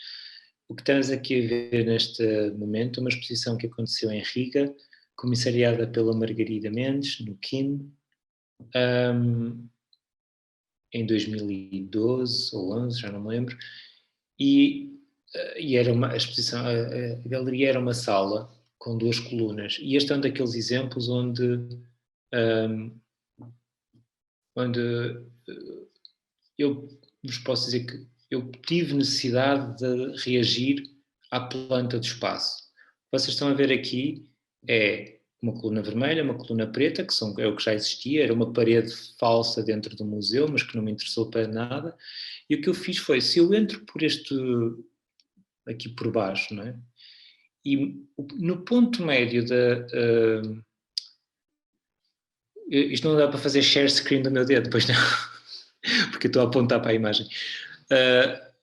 O que estamos aqui a ver neste momento é uma exposição que aconteceu em Riga, comissariada pela Margarida Mendes, no KIM, em 2012 ou 11, já não me lembro, e era a exposição, a galeria era uma sala com 2 colunas, e este é um daqueles exemplos onde eu vos posso dizer que eu tive necessidade de reagir à planta do espaço. O que vocês estão a ver aqui é uma coluna vermelha, uma coluna preta, é o que já existia, era uma parede falsa dentro do museu, mas que não me interessou para nada, e o que eu fiz foi, se eu entro por aqui por baixo, não é? E no ponto médio isto não dá para fazer share screen do meu dedo, pois não, porque eu estou a apontar para a imagem.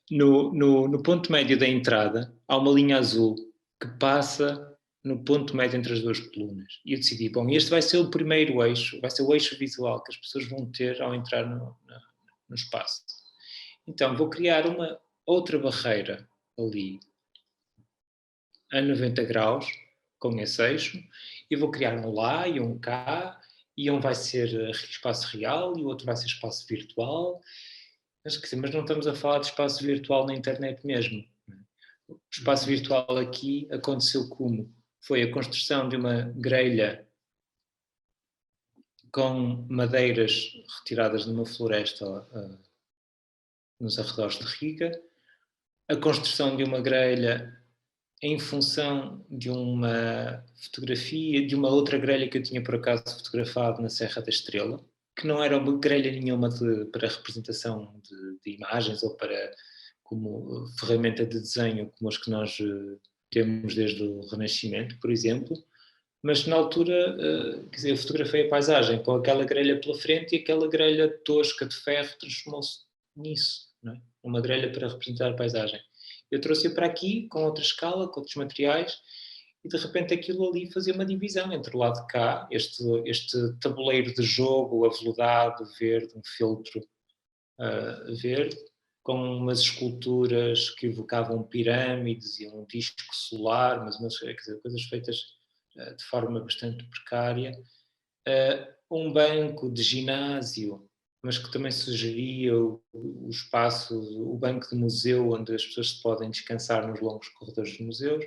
No ponto médio da entrada, há uma linha azul que passa no ponto médio entre as 2 colunas. E eu decidi, bom, este vai ser o primeiro eixo, vai ser o eixo visual que as pessoas vão ter ao entrar no espaço. Então, vou criar uma outra barreira ali a 90 graus, com esse eixo, e vou criar um lá e um cá, e um vai ser espaço real e o outro vai ser espaço virtual. Mas não estamos a falar de espaço virtual na internet mesmo. O espaço virtual aqui aconteceu como? Foi a construção de uma grelha com madeiras retiradas de uma floresta nos arredores de Riga, a construção de uma grelha em função de uma fotografia, de uma outra grelha que eu tinha por acaso fotografado na Serra da Estrela, que não era uma grelha nenhuma para representação de imagens ou como ferramenta de desenho como as que nós temos desde o Renascimento, por exemplo, mas na altura, quer dizer, eu fotografei a paisagem com aquela grelha pela frente e aquela grelha tosca de ferro transformou-se nisso, não é? Uma grelha para representar a paisagem. Eu trouxe-a para aqui, com outra escala, com outros materiais, e de repente aquilo ali fazia uma divisão entre o lado de cá, este tabuleiro de jogo aveludado, verde, um filtro verde, com umas esculturas que evocavam pirâmides e um disco solar, mas quer dizer, coisas feitas de forma bastante precária. Um banco de ginásio, mas que também sugeria o espaço, o banco de museu, onde as pessoas se podem descansar nos longos corredores dos museus.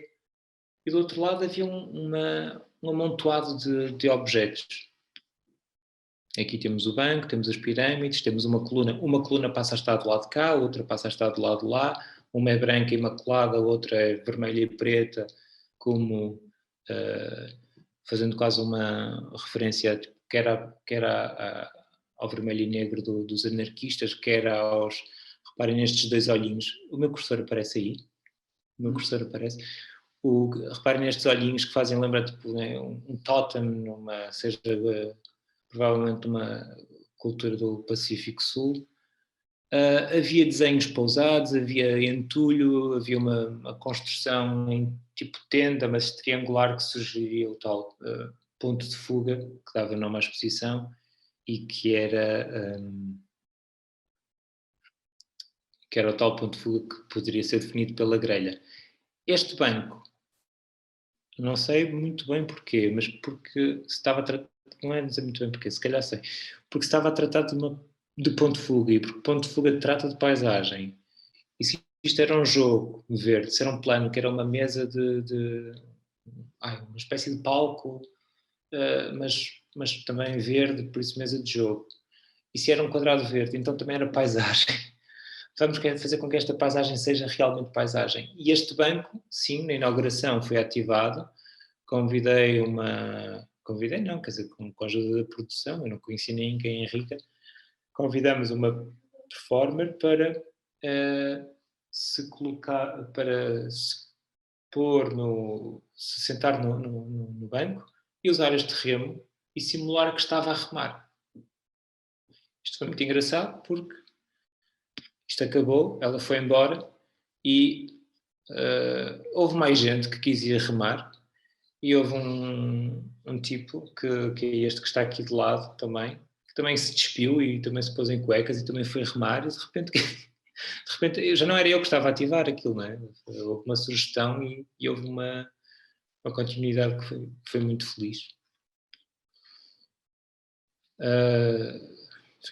E do outro lado havia um amontoado de objetos. Aqui temos o banco, temos as pirâmides, temos uma coluna passa a estar do lado de cá, outra passa a estar do lado de lá, uma é branca e imaculada, a outra é vermelha e preta, como fazendo quase uma referência quer ao vermelho e negro dos anarquistas, quer aos... Reparem nestes 2 olhinhos. O meu cursor aparece aí. Reparem nestes olhinhos que fazem lembrar tipo, né, um tótem, provavelmente uma cultura do Pacífico Sul. Havia desenhos pousados, havia entulho, havia uma construção em tipo tenda, mas triangular, que sugeriria o tal ponto de fuga, que dava nome à exposição, e que era o tal ponto de fuga que poderia ser definido pela grelha. Este banco, não sei muito bem porquê, mas porque se estava a tratar, não é dizer muito bem porquê, se calhar sei, porque se estava a tratar de ponto de fuga, e porque ponto de fuga trata de paisagem. E se isto era um jogo verde, se era um plano, que era uma mesa uma espécie de palco, mas também verde, por isso mesa de jogo. E se era um quadrado verde, então também era paisagem. Vamos fazer com que esta paisagem seja realmente paisagem. E este banco, sim, na inauguração foi ativado. Convidei não, quer dizer, com a ajuda da produção, eu não conhecia ninguém em Rica, convidamos uma performer para se colocar, para se sentar no banco e usar este remo e simular que estava a remar. Isto foi muito engraçado porque isto acabou, ela foi embora e houve mais gente que quis ir remar e houve um tipo que é este que está aqui de lado também, que também se despiu e também se pôs em cuecas e também foi remar e de repente já não era eu que estava a ativar aquilo, não é? Houve uma sugestão e houve uma continuidade que foi muito feliz.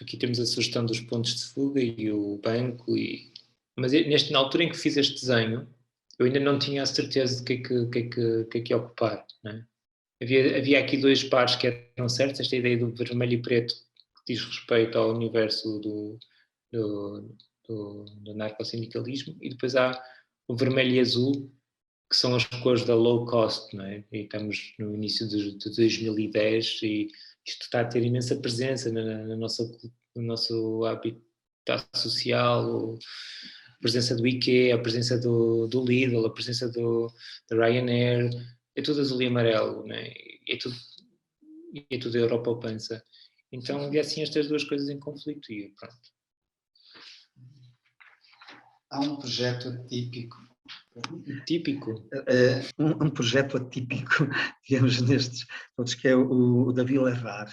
Aqui temos a sugestão dos pontos de fuga e o banco, mas na altura em que fiz este desenho, eu ainda não tinha a certeza de que ia ocupar. Não é? Havia aqui dois pares que eram certos, esta ideia do vermelho e preto, que diz respeito ao universo do narcossindicalismo, e depois há o vermelho e azul, que são as cores da low cost, não é? E estamos no início de 2010 e isto está a ter imensa presença no nosso habitat social, a presença do IKEA, a presença do Lidl, a presença da Ryanair, é tudo azul e amarelo, não é? É tudo a Europa poupança. Então havia assim estas duas coisas em conflito e pronto. Há um projeto atípico. Típico? Um projeto atípico, digamos, nestes todos, que é o da Vila Rar,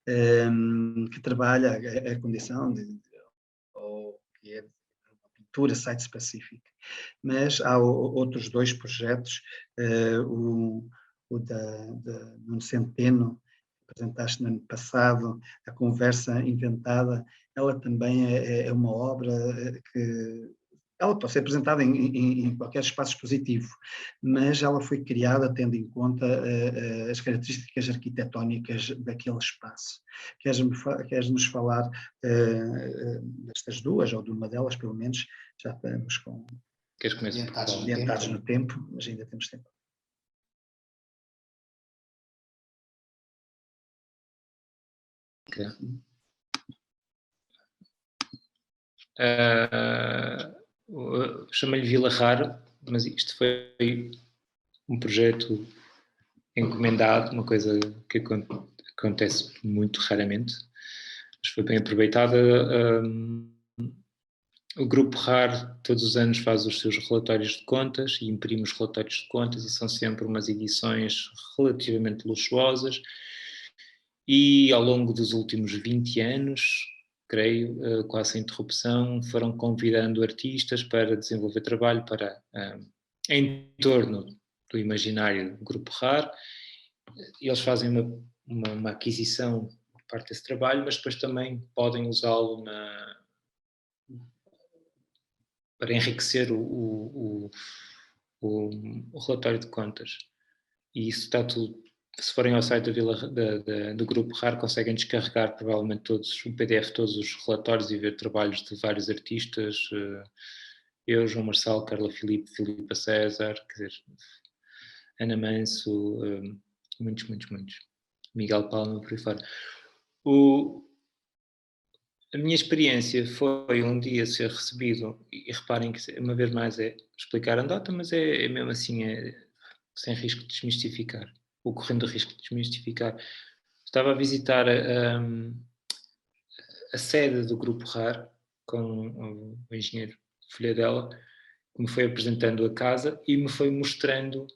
que trabalha a condição ou que é uma pintura site-specific. Mas há outros dois projetos, o da Nuno Centeno, que apresentaste no ano passado, a Conversa Inventada, ela também é uma obra que ela pode ser apresentada em qualquer espaço expositivo, mas ela foi criada tendo em conta as características arquitetónicas daquele espaço. Queres-nos falar destas duas, ou de uma delas, pelo menos? Já estamos adiantados no tempo, mas ainda temos tempo. Okay. Chama-lhe Vila Raro, mas isto foi um projeto encomendado, uma coisa que acontece muito raramente, mas foi bem aproveitada. O Grupo RAR todos os anos faz os seus relatórios de contas e imprime os relatórios de contas e são sempre umas edições relativamente luxuosas e ao longo dos últimos 20 anos, creio, quase sem interrupção, foram convidando artistas para desenvolver trabalho em torno do imaginário do Grupo RAR. Eles fazem uma aquisição por parte desse trabalho, mas depois também podem usá-lo para enriquecer o relatório de contas. E isso está tudo. Se forem ao site do Grupo RAR, conseguem descarregar provavelmente o PDF, todos os relatórios e ver trabalhos de vários artistas. Eu, João Marçal, Carla Filipe, Filipa César, quer dizer, Ana Manso, muitos. Miguel Palma, por aí fora. A minha experiência foi um dia ser recebido, e reparem que uma vez mais é explicar anedota, mas é mesmo assim, sem risco de desmistificar, ou correndo o risco de desmistificar. Estava a visitar a sede do Grupo RAR, com o engenheiro filha dela, que me foi apresentando a casa e me foi mostrando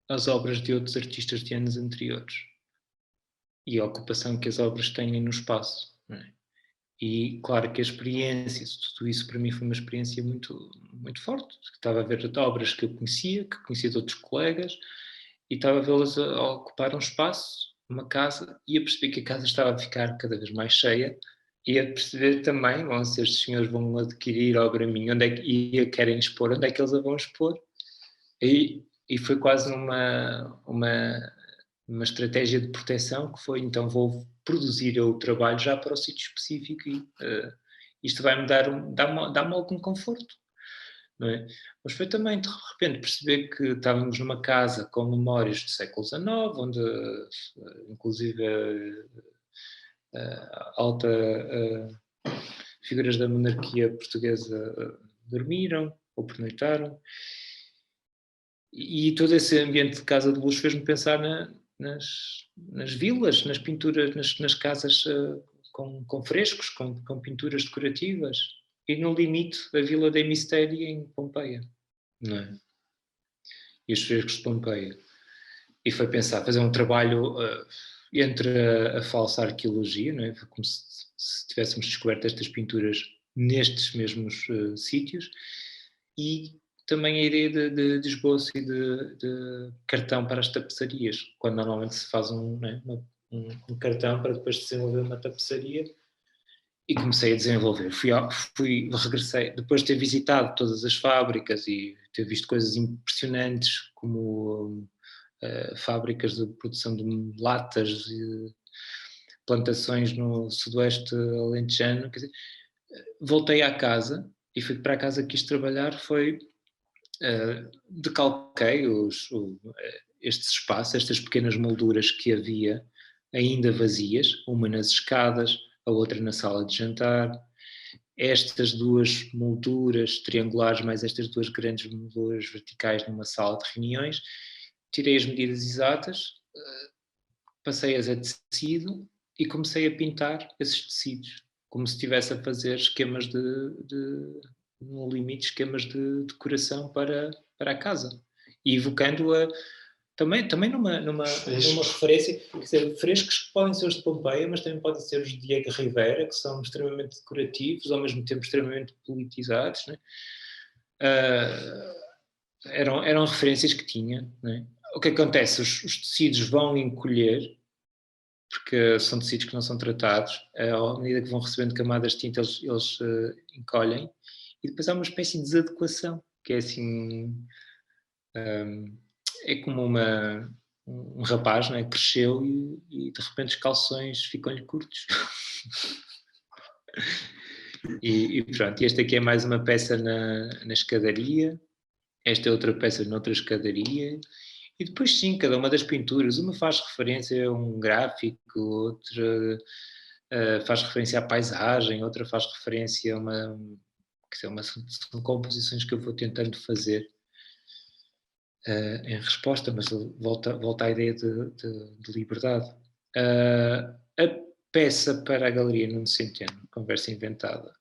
as obras de outros artistas de anos anteriores e a ocupação que as obras têm no espaço. Não é? E claro que a experiência, tudo isso para mim foi uma experiência muito, muito forte. Estava a ver obras que eu conhecia, que conhecia de outros colegas, e estava a vê-las a ocupar um espaço, uma casa, e a perceber que a casa estava a ficar cada vez mais cheia, e a perceber também, bom, se estes senhores vão adquirir obra minha, onde é que e a querem expor, onde é que eles a vão expor? E foi quase uma estratégia de proteção que foi, então vou produzir o trabalho já para o sítio específico e isto vai-me dá-me algum conforto. Não é? Mas foi também, de repente, perceber que estávamos numa casa com memórias do século XIX, onde, inclusive, alta figuras da monarquia portuguesa dormiram ou pernoitaram. E todo esse ambiente de casa de luz fez-me pensar nas vilas, nas pinturas, nas casas com frescos, com pinturas decorativas. E no limite, a Vila dei Mistério em Pompeia. Não é? E os frescos de Pompeia. E foi pensar, fazer um trabalho entre a falsa arqueologia, não é? Como se tivéssemos descoberto estas pinturas nestes mesmos sítios, e também a ideia de esboço e de cartão para as tapeçarias, quando normalmente se faz um cartão para depois desenvolver uma tapeçaria. E comecei a desenvolver. Regressei, depois de ter visitado todas as fábricas e ter visto coisas impressionantes, como fábricas de produção de latas, e plantações no sudoeste alentejano. Quer dizer, voltei à casa e fui para a casa que quis trabalhar, decalquei estes espaços, estas pequenas molduras que havia ainda vazias, uma nas escadas, a outra na sala de jantar, estas duas molduras triangulares, mais estas duas grandes molduras verticais numa sala de reuniões, tirei as medidas exatas, passei-as a tecido e comecei a pintar esses tecidos, como se estivesse a fazer esquemas no limite, esquemas de decoração para a casa, e evocando-a também numa referência, quer dizer, frescos que podem ser os de Pompeia, mas também podem ser os de Diego Rivera, que são extremamente decorativos, ao mesmo tempo extremamente politizados. Né? Eram referências que tinha. Né? O que acontece? Os tecidos vão encolher, porque são tecidos que não são tratados, à medida que vão recebendo camadas de tinta, eles encolhem, e depois há uma espécie de desadequação, que é assim... é como um rapaz, não é? Cresceu e de repente os calções ficam-lhe curtos. e pronto, este aqui é mais uma peça na escadaria, esta é outra peça noutra escadaria, e depois sim, cada uma das pinturas, uma faz referência a um gráfico, outra faz referência à paisagem, outra faz referência a são composições que eu vou tentando fazer em resposta, mas volta à ideia de liberdade. A peça para a Galeria Nuno Centeno, Conversa Inventada,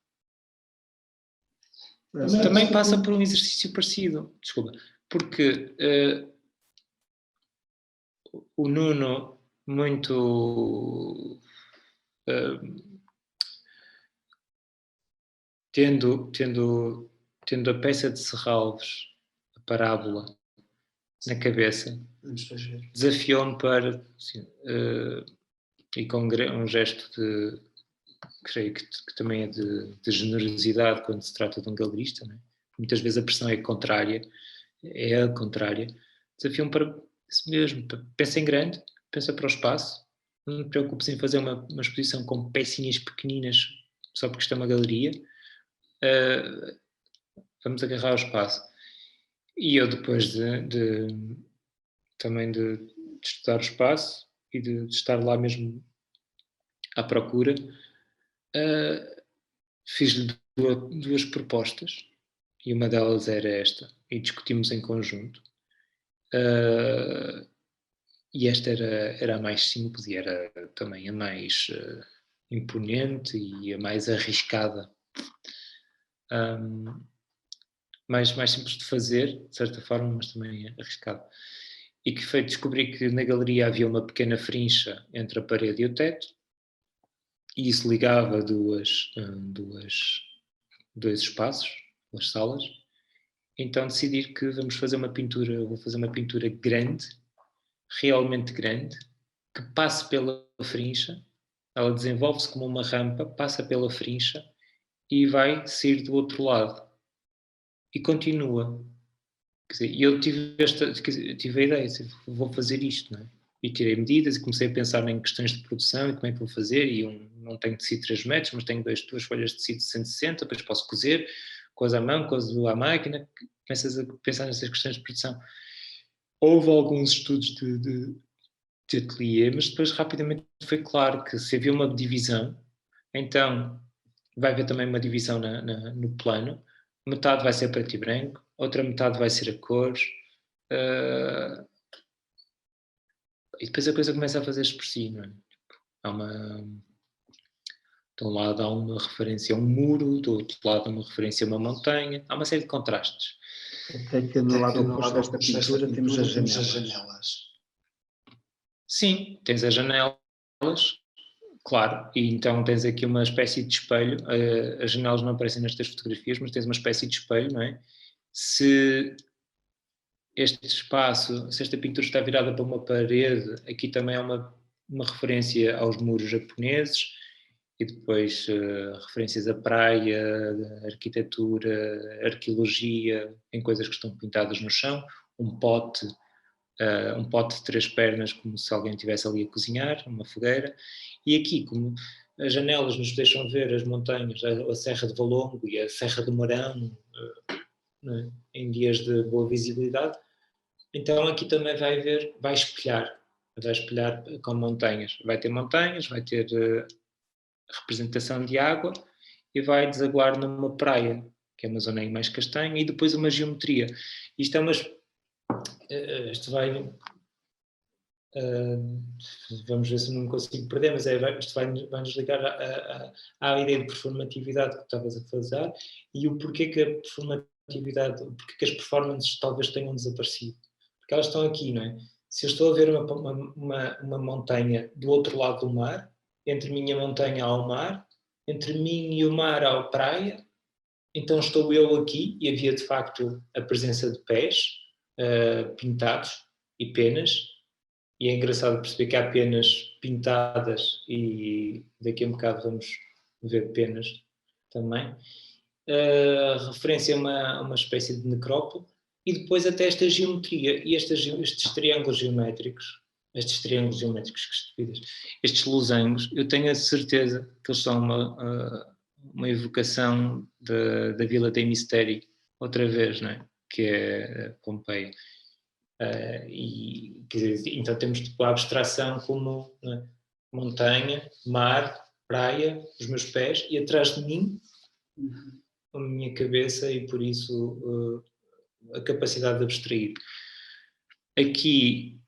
também passa por um exercício parecido, desculpa, porque o Nuno, muito tendo a peça de Serralves, a parábola, na cabeça, desafiou-me para, assim, e com um gesto de, creio que também é de generosidade quando se trata de um galerista, né? Muitas vezes a pressão é contrária, desafiou-me para isso mesmo, pensa em grande, pensa para o espaço, não te preocupes em fazer uma exposição com pecinhas pequeninas só porque isto é uma galeria, vamos agarrar ao espaço. E eu depois também de estudar o espaço e de estar lá mesmo à procura, fiz-lhe duas propostas e uma delas era esta, e discutimos em conjunto. E esta era a mais simples e era também a mais imponente e a mais arriscada, mais simples de fazer, de certa forma, mas também arriscada. E que foi descobrir que na galeria havia uma pequena frincha entre a parede e o teto, e isso ligava dois espaços, duas salas. Então decidir que vamos fazer uma pintura, vou fazer uma pintura grande, realmente grande, que passe pela frincha, ela desenvolve-se como uma rampa, passa pela frincha e vai sair do outro lado. E continua. Quer dizer, eu tive a ideia, vou fazer isto, não é? E tirei medidas e comecei a pensar em questões de produção e como é que vou fazer, e não tenho tecido 3 metros, mas tenho duas folhas de tecido de 160, depois posso cozer, coisa à mão, coisa à máquina, começas a pensar nessas questões de produção. Houve alguns estudos de ateliê, mas depois rapidamente foi claro que se havia uma divisão, então vai haver também uma divisão no plano, metade vai ser preto e branco, outra metade vai ser a cores, e depois a coisa começa a fazer-se por si, não é? De um lado há uma referência a um muro, do outro lado há uma referência a uma montanha, há uma série de contrastes. Até que no lado oposto desta pintura temos as janelas. Sim, tens as janelas, claro, e então tens aqui uma espécie de espelho. As janelas não aparecem nestas fotografias, mas tens uma espécie de espelho, não é? Se este espaço, se esta pintura está virada para uma parede, aqui também há uma referência aos muros japoneses, e depois referências à praia, arquitetura, arqueologia, em coisas que estão pintadas no chão, um pote de 3 pernas, como se alguém estivesse ali a cozinhar, uma fogueira. E aqui, como as janelas nos deixam ver as montanhas, a Serra de Valongo e a Serra do Marão, né, em dias de boa visibilidade, então aqui também vai espelhar com montanhas. Vai ter montanhas, vai ter representação de água e vai desaguar numa praia, que é uma zona mais castanha, e depois uma geometria. Isto isto vai... vamos ver se não consigo perder, mas isto vai-nos ligar à ideia de performatividade que estavas a fazer e o porquê que a performatividade, porquê que as performances talvez tenham desaparecido. Porque elas estão aqui, não é? Se eu estou a ver uma montanha do outro lado do mar, entre mim e a montanha há o mar, entre mim e o mar há a praia, então estou eu aqui e havia de facto a presença de pés pintados e penas, e é engraçado perceber que há penas pintadas e daqui a um bocado vamos ver penas também. Referência a uma espécie de necrópole e depois até esta geometria e estes triângulos geométricos, que estupidez, estes losangos, eu tenho a certeza que eles são uma evocação da Vila dei Misteri, outra vez, não é? Que é Pompeia. E, quer dizer, então temos tipo, a abstração como montanha, mar, praia, os meus pés e atrás de mim a minha cabeça e por isso a capacidade de abstrair. Aqui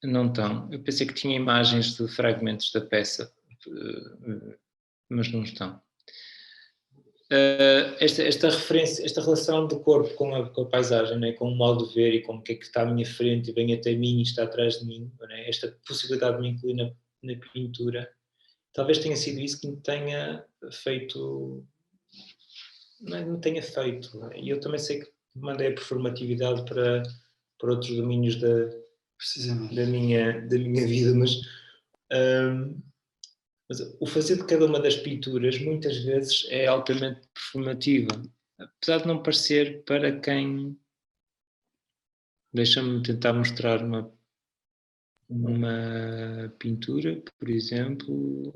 não estão. Eu pensei que tinha imagens de fragmentos da peça, mas não estão. Esta referência, esta relação do corpo com a paisagem, né? Com o modo de ver e com o que é que está à minha frente e vem até mim e está atrás de mim, né? Esta possibilidade de me incluir na pintura, talvez tenha sido isso que me tenha feito, não me tenha feito. E eu também sei que mandei a performatividade para outros domínios da minha vida, mas o fazer de cada uma das pinturas muitas vezes é altamente performativa, apesar de não parecer para quem... Deixa-me tentar mostrar uma pintura, por exemplo.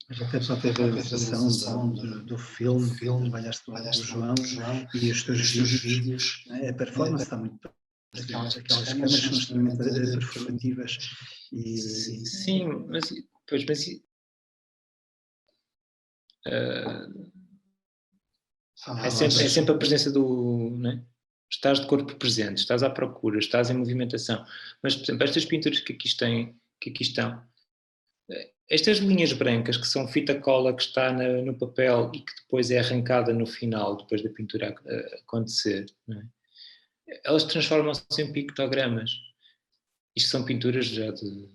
Mas até só ter a realização do filme que trabalhaste do João e os teus vídeos, a performance está muito parecida. Aquelas câmaras são extremamente performativas. Sim, mas é sempre a presença do... Né? Estás de corpo presente, estás à procura, estás em movimentação. Mas, por exemplo, estas pinturas que aqui estão, estas linhas brancas, que são fita cola que está no papel e que depois é arrancada no final, depois da pintura acontecer, não é? Elas transformam-se em pictogramas. Isto são pinturas já de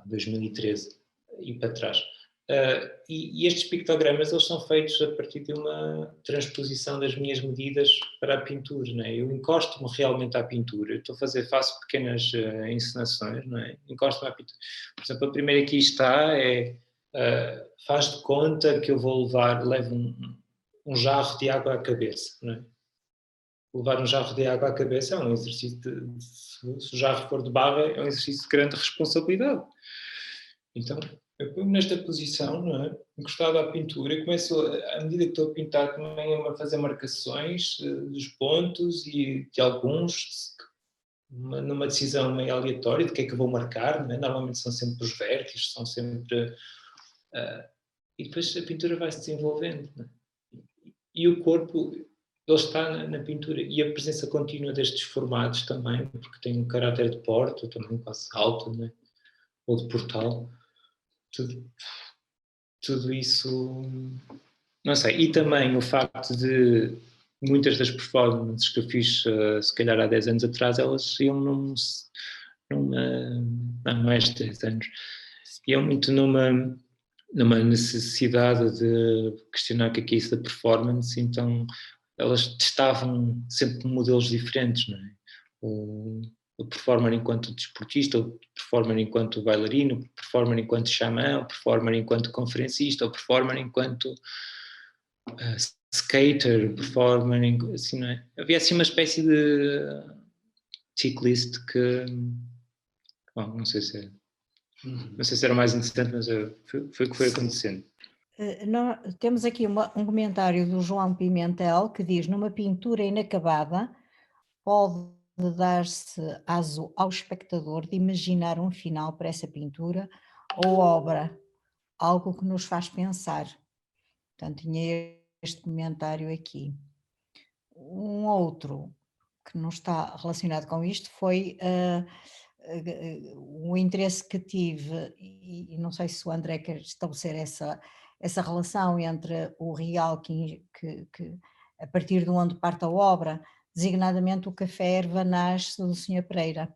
2013 e para trás. E estes pictogramas, eles são feitos a partir de uma transposição das minhas medidas para a pintura, não é? Eu encosto-me realmente à pintura, eu faço pequenas encenações, não é? Encosto-me à pintura. Por exemplo, a primeira que aqui está faz de conta que eu levo um jarro de água à cabeça, não é? Levar um jarro de água à cabeça é um exercício se o jarro for de barra, é um exercício de grande responsabilidade. Então, eu ponho-me nesta posição, não é? Encostado à pintura, e começo, à medida que estou a pintar, também a fazer marcações dos pontos e de alguns, numa decisão meio aleatória de que é que eu vou marcar, não é? Normalmente são sempre os vértices, são sempre... e depois a pintura vai se desenvolvendo, não é? E o corpo, ele está na pintura, e a presença contínua destes formatos também, porque tem um caráter de porta, também quase alto, não é? Ou de portal, tudo isso, não sei. E também o facto de muitas das performances que eu fiz, se calhar há 10 anos atrás, elas iam não é 10 anos, iam muito numa necessidade de questionar o que é isso da performance, então elas testavam sempre modelos diferentes, não é? O performer enquanto desportista, o performer enquanto bailarino, o performer enquanto xamã, o performer enquanto conferencista, o performer enquanto skater, o performer, assim, não é? Havia assim uma espécie de checklist que, bom, não sei se era o mais interessante, mas foi o que foi acontecendo. Temos aqui um comentário do João Pimentel que diz: numa pintura inacabada pode dar-se aso ao espectador de imaginar um final para essa pintura ou obra, algo que nos faz pensar. Portanto, tinha este comentário aqui. Um outro que não está relacionado com isto foi o interesse que tive, e não sei se o André quer estabelecer essa relação entre o real que a partir de onde parte a obra, designadamente o café Ervanás do Sr. Pereira.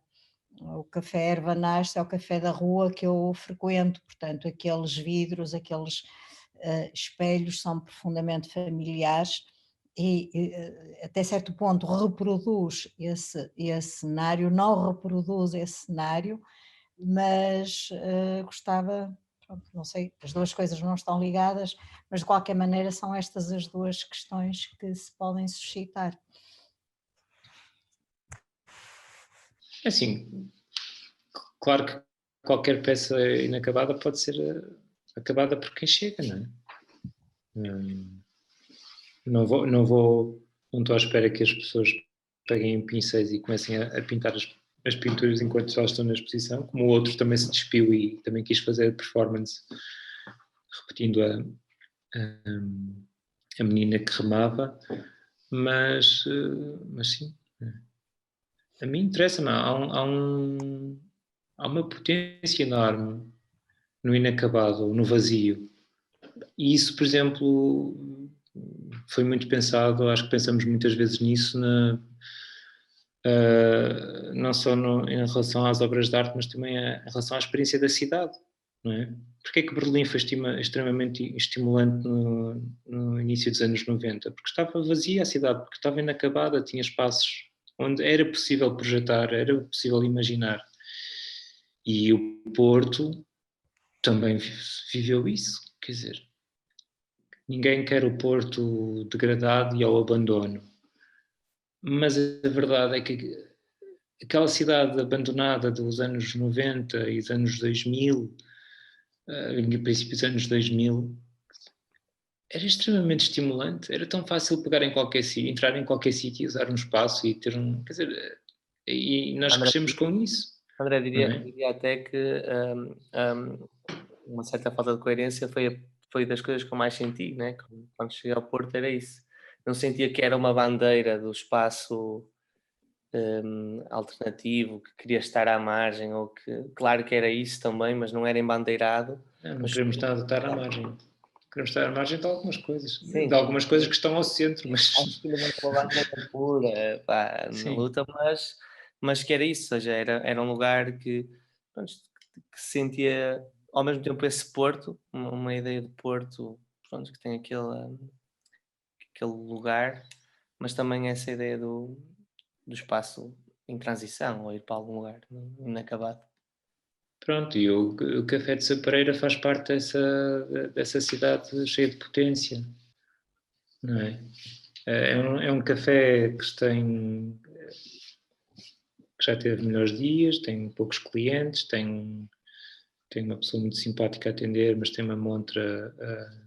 O café Ervanás é o café da rua que eu frequento, portanto aqueles vidros, aqueles espelhos são profundamente familiares e até certo ponto reproduz esse cenário, não reproduz esse cenário, mas gostava, pronto, não sei, as duas coisas não estão ligadas, mas de qualquer maneira são estas as duas questões que se podem suscitar. Assim, claro que qualquer peça inacabada pode ser acabada por quem chega, não é? Não estou à espera que as pessoas peguem em pincéis e comecem a pintar as pinturas enquanto elas estão na exposição, como o outro também se despiu e também quis fazer a performance repetindo a menina que remava, mas sim, a mim interessa-me, há uma potência enorme no inacabado, no vazio, e isso, por exemplo, foi muito pensado, acho que pensamos muitas vezes nisso, não só em relação às obras de arte, mas também em relação à experiência da cidade, não é? Porquê é que Berlim foi extremamente estimulante no início dos anos 90? Porque estava vazia a cidade, porque estava inacabada, tinha espaços onde era possível projetar, era possível imaginar. E o Porto também viveu isso, quer dizer, ninguém quer o Porto degradado e ao abandono. Mas a verdade é que aquela cidade abandonada dos anos 90 e dos anos 2000, em princípio dos anos 2000, era extremamente estimulante, era tão fácil pegar em qualquer sítio, entrar em qualquer sítio, usar um espaço e ter quer dizer, e nós crescemos com isso. André, diria até que uma certa falta de coerência foi das coisas que eu mais senti, né? Quando cheguei ao Porto era isso. Não sentia que era uma bandeira do espaço alternativo, que queria estar à margem, ou que, claro que era isso também, mas não era embandeirado. Não queremos estar à margem. Queremos estar à margem de algumas coisas. Sim. De algumas coisas que estão ao centro, mas... Acho que ainda uma bandeira pura, pá, na luta, mas que era isso, ou seja, era um lugar que, pronto, que sentia ao mesmo tempo esse Porto, uma ideia de Porto, pronto, que tem aquele lugar, mas também essa ideia do espaço em transição, ou ir para algum lugar inacabado. Pronto, e o Café de Sapareira faz parte dessa cidade cheia de potência, não é? É um café que já teve melhores dias, tem poucos clientes, tem uma pessoa muito simpática a atender, mas tem uma montra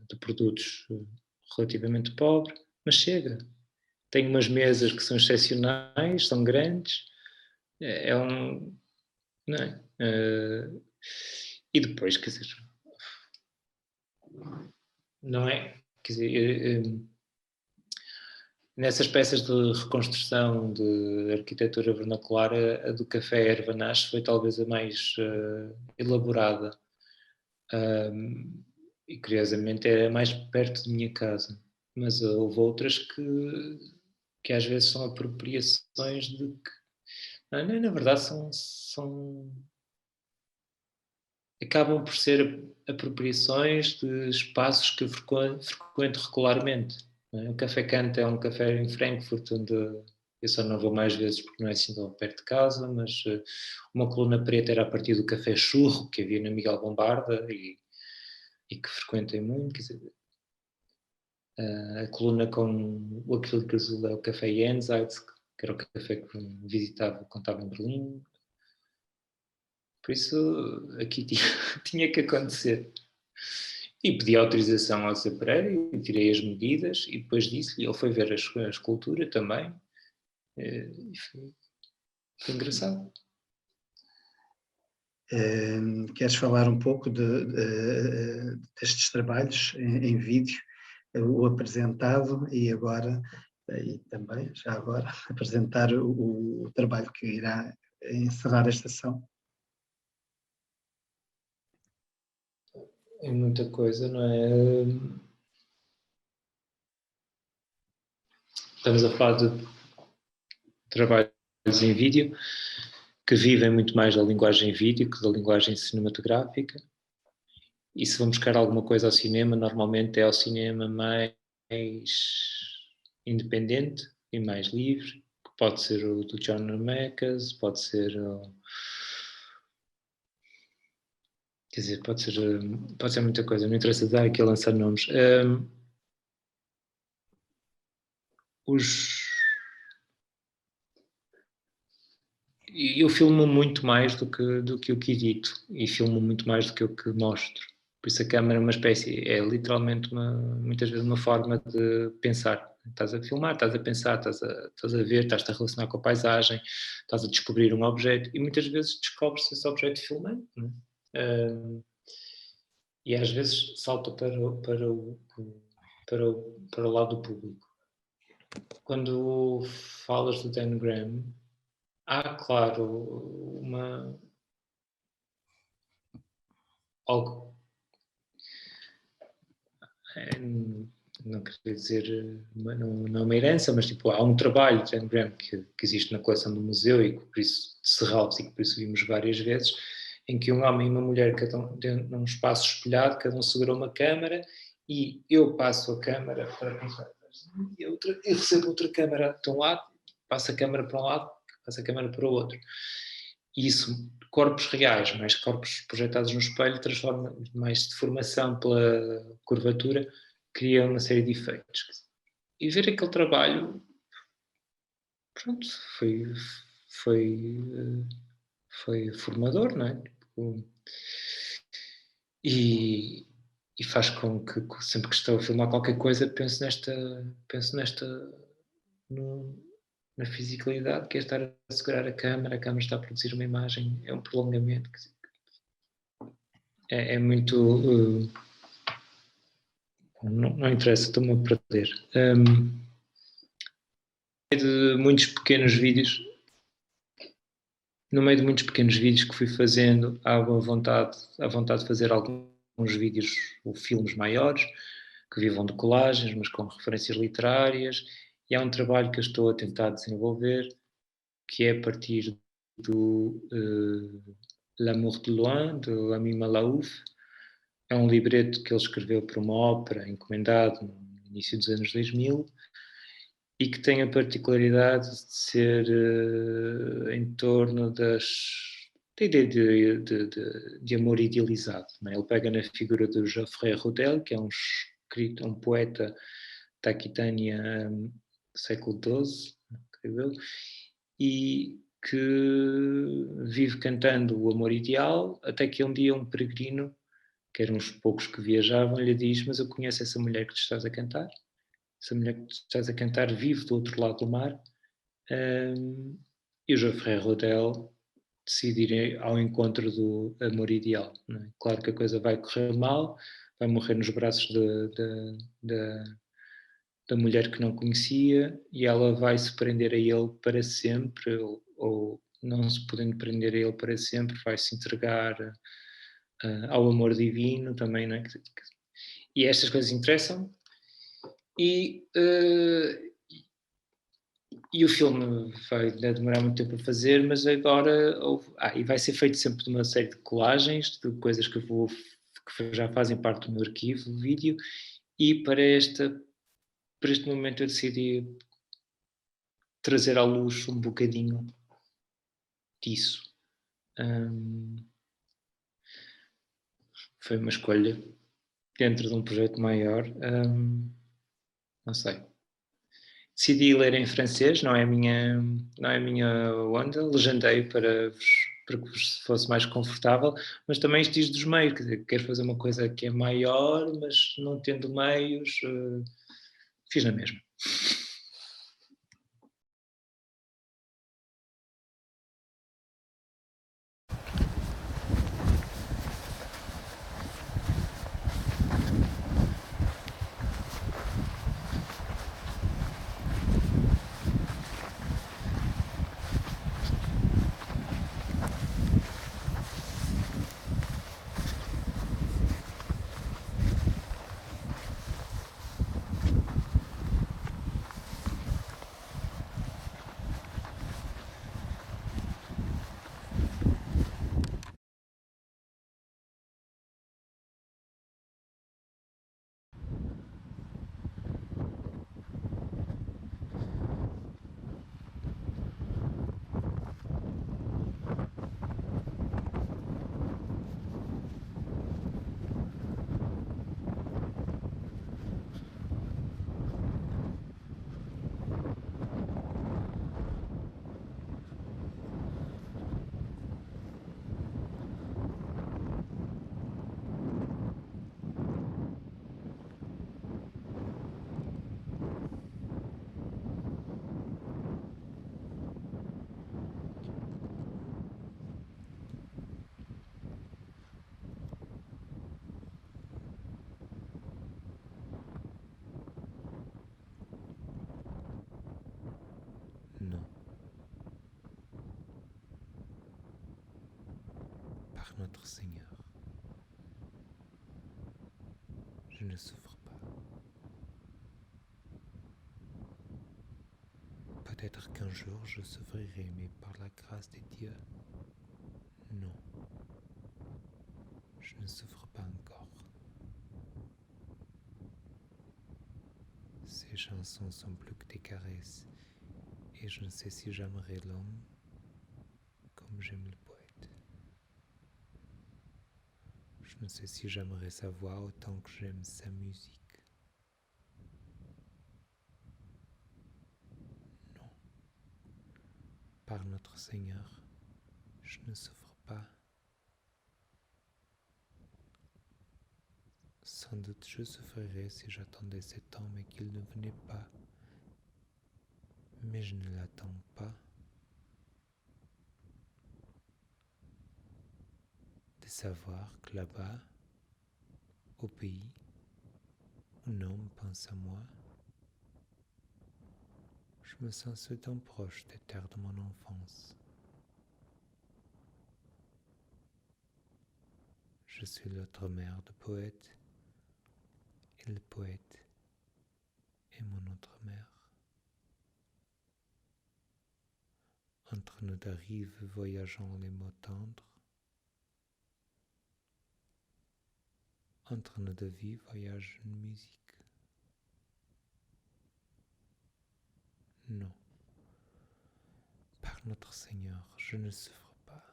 de produtos relativamente pobre, mas chega. Tem umas mesas que são excepcionais, são grandes, não é? E depois, quer dizer, não é? Quer dizer, nessas peças de reconstrução de arquitetura vernacular, a do Café Ervanach foi talvez a mais elaborada. E curiosamente era mais perto de minha casa. Mas houve outras que às vezes são apropriações de que... Não, na verdade acabam por ser apropriações de espaços que eu frequento regularmente. O Café Canta é um café em Frankfurt onde eu só não vou mais vezes porque não é assim tão perto de casa, mas uma coluna preta era a partir do Café Churro, que havia na Miguel Bombarda e que frequentei muito. Quer dizer, a coluna com o acrílico azul é o Café Jenseits, que era o café que visitava quando estava em Berlim. Por isso, aqui tinha que acontecer. E pedi autorização ao Zé Pereira e tirei as medidas e depois disse-lhe, ele foi ver a escultura também e foi engraçado. Queres falar um pouco destes trabalhos em vídeo, o apresentado e agora, e também, já agora, apresentar o trabalho que irá encerrar esta sessão? É muita coisa, não é? Estamos a falar de trabalhos em vídeo que vivem muito mais da linguagem vídeo que da linguagem cinematográfica. E se vamos buscar alguma coisa ao cinema, normalmente é ao cinema mais independente e mais livre, que pode ser o do John Zemeckis, pode ser quer dizer, pode ser muita coisa, não interessa dar aqui a lançar nomes. Eu filmo muito mais do que o que edito e filmo muito mais do que o que mostro. Por isso a câmera é uma espécie, é literalmente muitas vezes uma forma de pensar. Estás a filmar, estás a pensar, estás a ver, estás-te a relacionar com a paisagem, estás a descobrir um objeto e muitas vezes descobres esse objeto filmando. Não é? E às vezes salta para o lado do público. Quando falas do Dan Graham, há, claro, algo, não queria dizer, não é uma herança, mas tipo, há um trabalho de Dan Graham que existe na coleção do museu e que por isso de Serralves e que por isso vimos várias vezes, em que um homem e uma mulher, cada um dentro de um espaço espelhado, cada um segura uma câmara e eu passo a câmara para pensar, eu recebo outra câmara de um lado, passo a câmara para um lado, passo a câmara para o outro. E isso, corpos reais, mais corpos projetados no espelho, transforma mais deformação pela curvatura, cria uma série de efeitos. E ver aquele trabalho, pronto, foi formador, não é? E faz com que sempre que estou a filmar qualquer coisa penso na fisicalidade, que é estar a segurar a câmara está a produzir uma imagem, é um prolongamento. É muito... não interessa, estou-me a perder. De muitos pequenos vídeos no meio de muitos pequenos vídeos que fui fazendo, há a vontade de fazer alguns vídeos ou filmes maiores, que vivam de colagens, mas com referências literárias, e há um trabalho que eu estou a tentar desenvolver, que é a partir do L'amour de loin, de Ami Malaouf. É um libreto que ele escreveu para uma ópera encomendado no início dos anos 2000 e que tem a particularidade de ser em torno da ideia de amor idealizado. Não é? Ele pega na figura do Geoffrey Rodel, que é um poeta da Aquitânia século XII, creio eu, e que vive cantando o amor ideal, até que um dia um peregrino, que eram uns poucos que viajavam, lhe diz: mas eu conheço essa mulher que tu estás a cantar, essa mulher que tu estás a cantar vive do outro lado do mar. E o Geoffrey Rodel decide ir ao encontro do amor ideal. Não é? Claro que a coisa vai correr mal, vai morrer nos braços da mulher que não conhecia, e ela vai se prender a ele para sempre, ou não se podendo prender a ele para sempre, vai se entregar ao amor divino também, não é? E estas coisas interessam. E o filme vai demorar muito tempo a fazer, mas agora e vai ser feito sempre de uma série de colagens, de coisas que já fazem parte do meu arquivo de vídeo, e para este momento eu decidi trazer à luz um bocadinho disso. Foi uma escolha dentro de um projeto maior. Não sei. Decidi ler em francês, não é a minha onda, legendei para que vos fosse mais confortável, mas também isto diz dos meios, quer dizer, quero fazer uma coisa que é maior, mas não tendo meios, fiz na mesma. Non. Par notre Seigneur, je ne souffre pas. Peut-être qu'un jour je souffrirai, mais par la grâce de Dieu, non. Je ne souffre pas encore. Ces chansons sont plus que des caresses, et je ne sais si j'aimerais l'homme comme j'aime le poète. Je ne sais si j'aimerais sa voix autant que j'aime sa musique. Non. Par notre Seigneur, je ne souffre pas. Sans doute je souffrirais si j'attendais cet homme et qu'il ne venait pas. Mais je ne l'attends pas. De savoir que là-bas, au pays, un homme pense à moi, je me sens soudain proche des terres de mon enfance. Je suis l'autre mère du poète, et le poète est mon autre mère. Entre nos deux rives voyageant les mots tendres, entre nos deux vies voyage une musique. Non, par notre Seigneur, je ne souffre pas.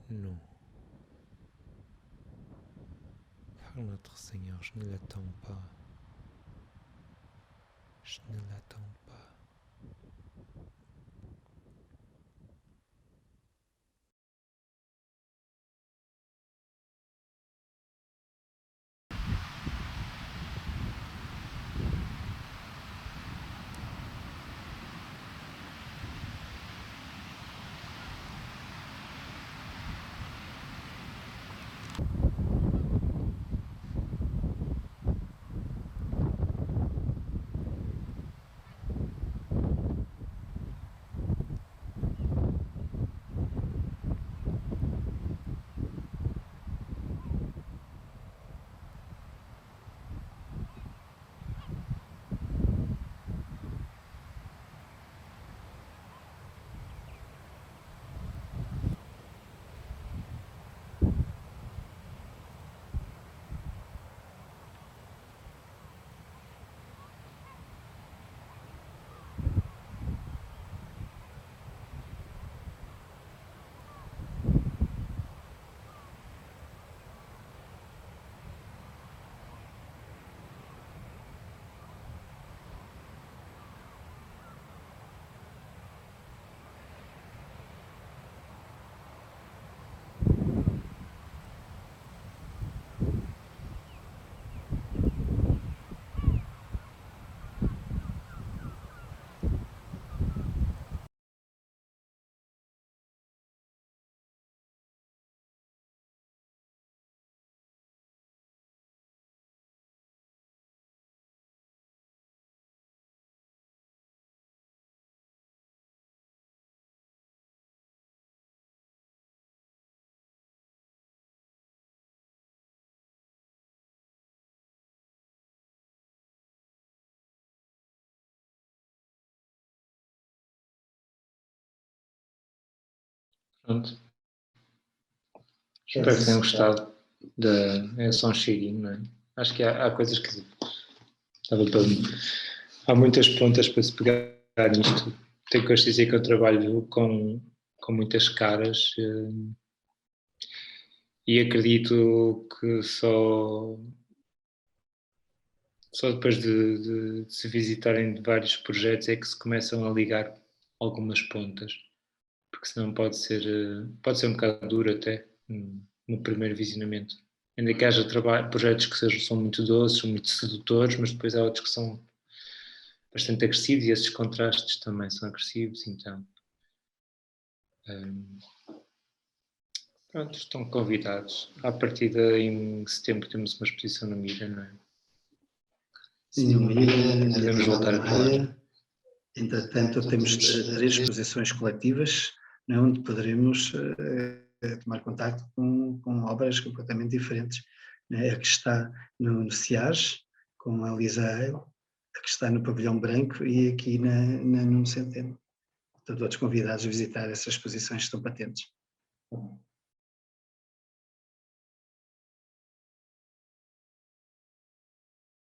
Non, par notre Seigneur, je ne l'attends pas. Je ne l'attends pas. Pronto. Espero que tenham gostado. É só um cheirinho, não é? Acho que há coisas que há muitas pontas para se pegar nisto. Tenho que dizer que eu trabalho com muitas caras e acredito que só depois de se visitarem vários projetos é que se começam a ligar algumas pontas, porque senão pode ser um bocado duro até no primeiro visionamento. Ainda que haja projetos que são muito doces, são muito sedutores, mas depois há outros que são bastante agressivos e esses contrastes também são agressivos, então pronto, estão convidados. À partida em setembro temos uma exposição no Mira, não é? Sim, no Mira, podemos voltar a falar. Entretanto, temos 3 exposições coletivas, né, onde poderemos tomar contacto com obras completamente diferentes. Né? A que está no SIAS, com a Lisa Eil, a que está no Pavilhão Branco e aqui no Centeno. Estão todos convidados a visitar essas exposições que estão patentes.